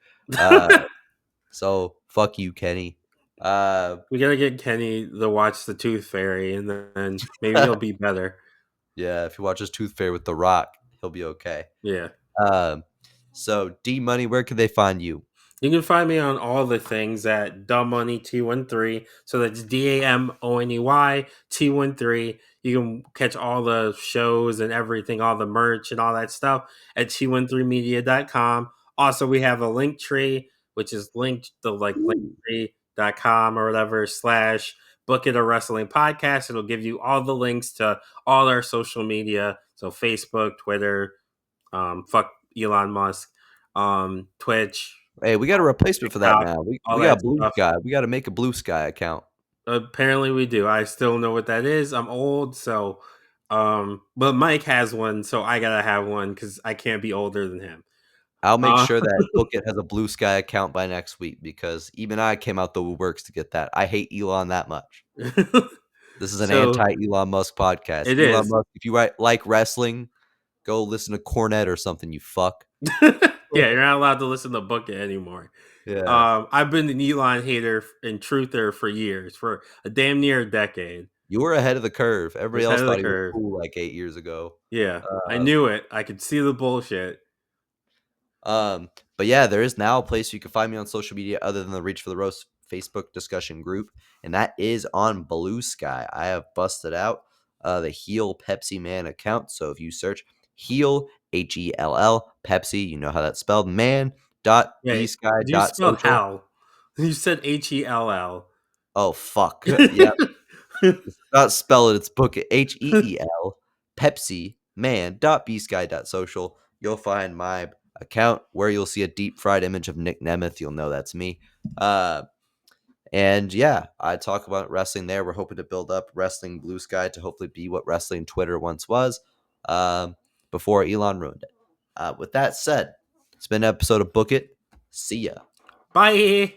Speaker 1: So fuck you, Kenny.
Speaker 2: We gotta get Kenny to watch the Tooth Fairy, and then maybe he'll be better.
Speaker 1: Yeah, if he watches Tooth Fairy with The Rock, he'll be okay.
Speaker 2: Yeah.
Speaker 1: So D Money, where can they find you?
Speaker 2: You can find me on all the things at DaMoney213. So that's DAMONEY T13. You can catch all the shows and everything, all the merch and all that stuff at T13media.com. Also, we have a link tree, which is linked to like linktree.com or whatever / Book It a Wrestling Podcast. It'll give you all the links to all our social media. So Facebook, Twitter, fuck Elon Musk, Twitch.
Speaker 1: Hey, we got a replacement for that now. We
Speaker 2: all
Speaker 1: got
Speaker 2: that
Speaker 1: Blue
Speaker 2: stuff.
Speaker 1: Sky. We got to make a Blue Sky account.
Speaker 2: Apparently we do. I still know what that is. I'm old, so but Mike has one, so I gotta have one because I can't be older than him.
Speaker 1: I'll make sure that Book It has a Blue Sky account by next week, because even I came out the woodworks to get that. I hate Elon that much. This is an anti-Elon Musk podcast.
Speaker 2: It
Speaker 1: Elon
Speaker 2: is.
Speaker 1: Musk, if you like wrestling, go listen to Cornette or something, you fuck.
Speaker 2: Yeah, you're not allowed to listen to Book It anymore.
Speaker 1: Yeah.
Speaker 2: I've been an Elon hater and truther for years, for a damn near a decade.
Speaker 1: You were ahead of the curve. Everybody else
Speaker 2: Ahead of
Speaker 1: thought
Speaker 2: the
Speaker 1: he was
Speaker 2: curve.
Speaker 1: cool like 8 years ago.
Speaker 2: Yeah, I knew it. I could see the bullshit.
Speaker 1: But yeah, there is now a place you can find me on social media other than the Reach for the Roast Facebook discussion group, and that is on Blue Sky. I have busted out the Heel Pepsi Man account. So if you search Heel HELL Pepsi, you know how that's spelled, man dot bsky
Speaker 2: You
Speaker 1: dot
Speaker 2: spelled
Speaker 1: social.
Speaker 2: Hell. You said HELL.
Speaker 1: Oh fuck. Yep. It's not spell it, it's Book It. HEEL Pepsi man dot bsky dot social. You'll find my account where you'll see a deep fried image of Nick Nemeth. You'll know that's me. And yeah, I talk about wrestling there. We're hoping to build up Wrestling Blue Sky to hopefully be what Wrestling Twitter once was, before Elon ruined it. With that said, it's been an episode of Book It. See ya.
Speaker 2: Bye.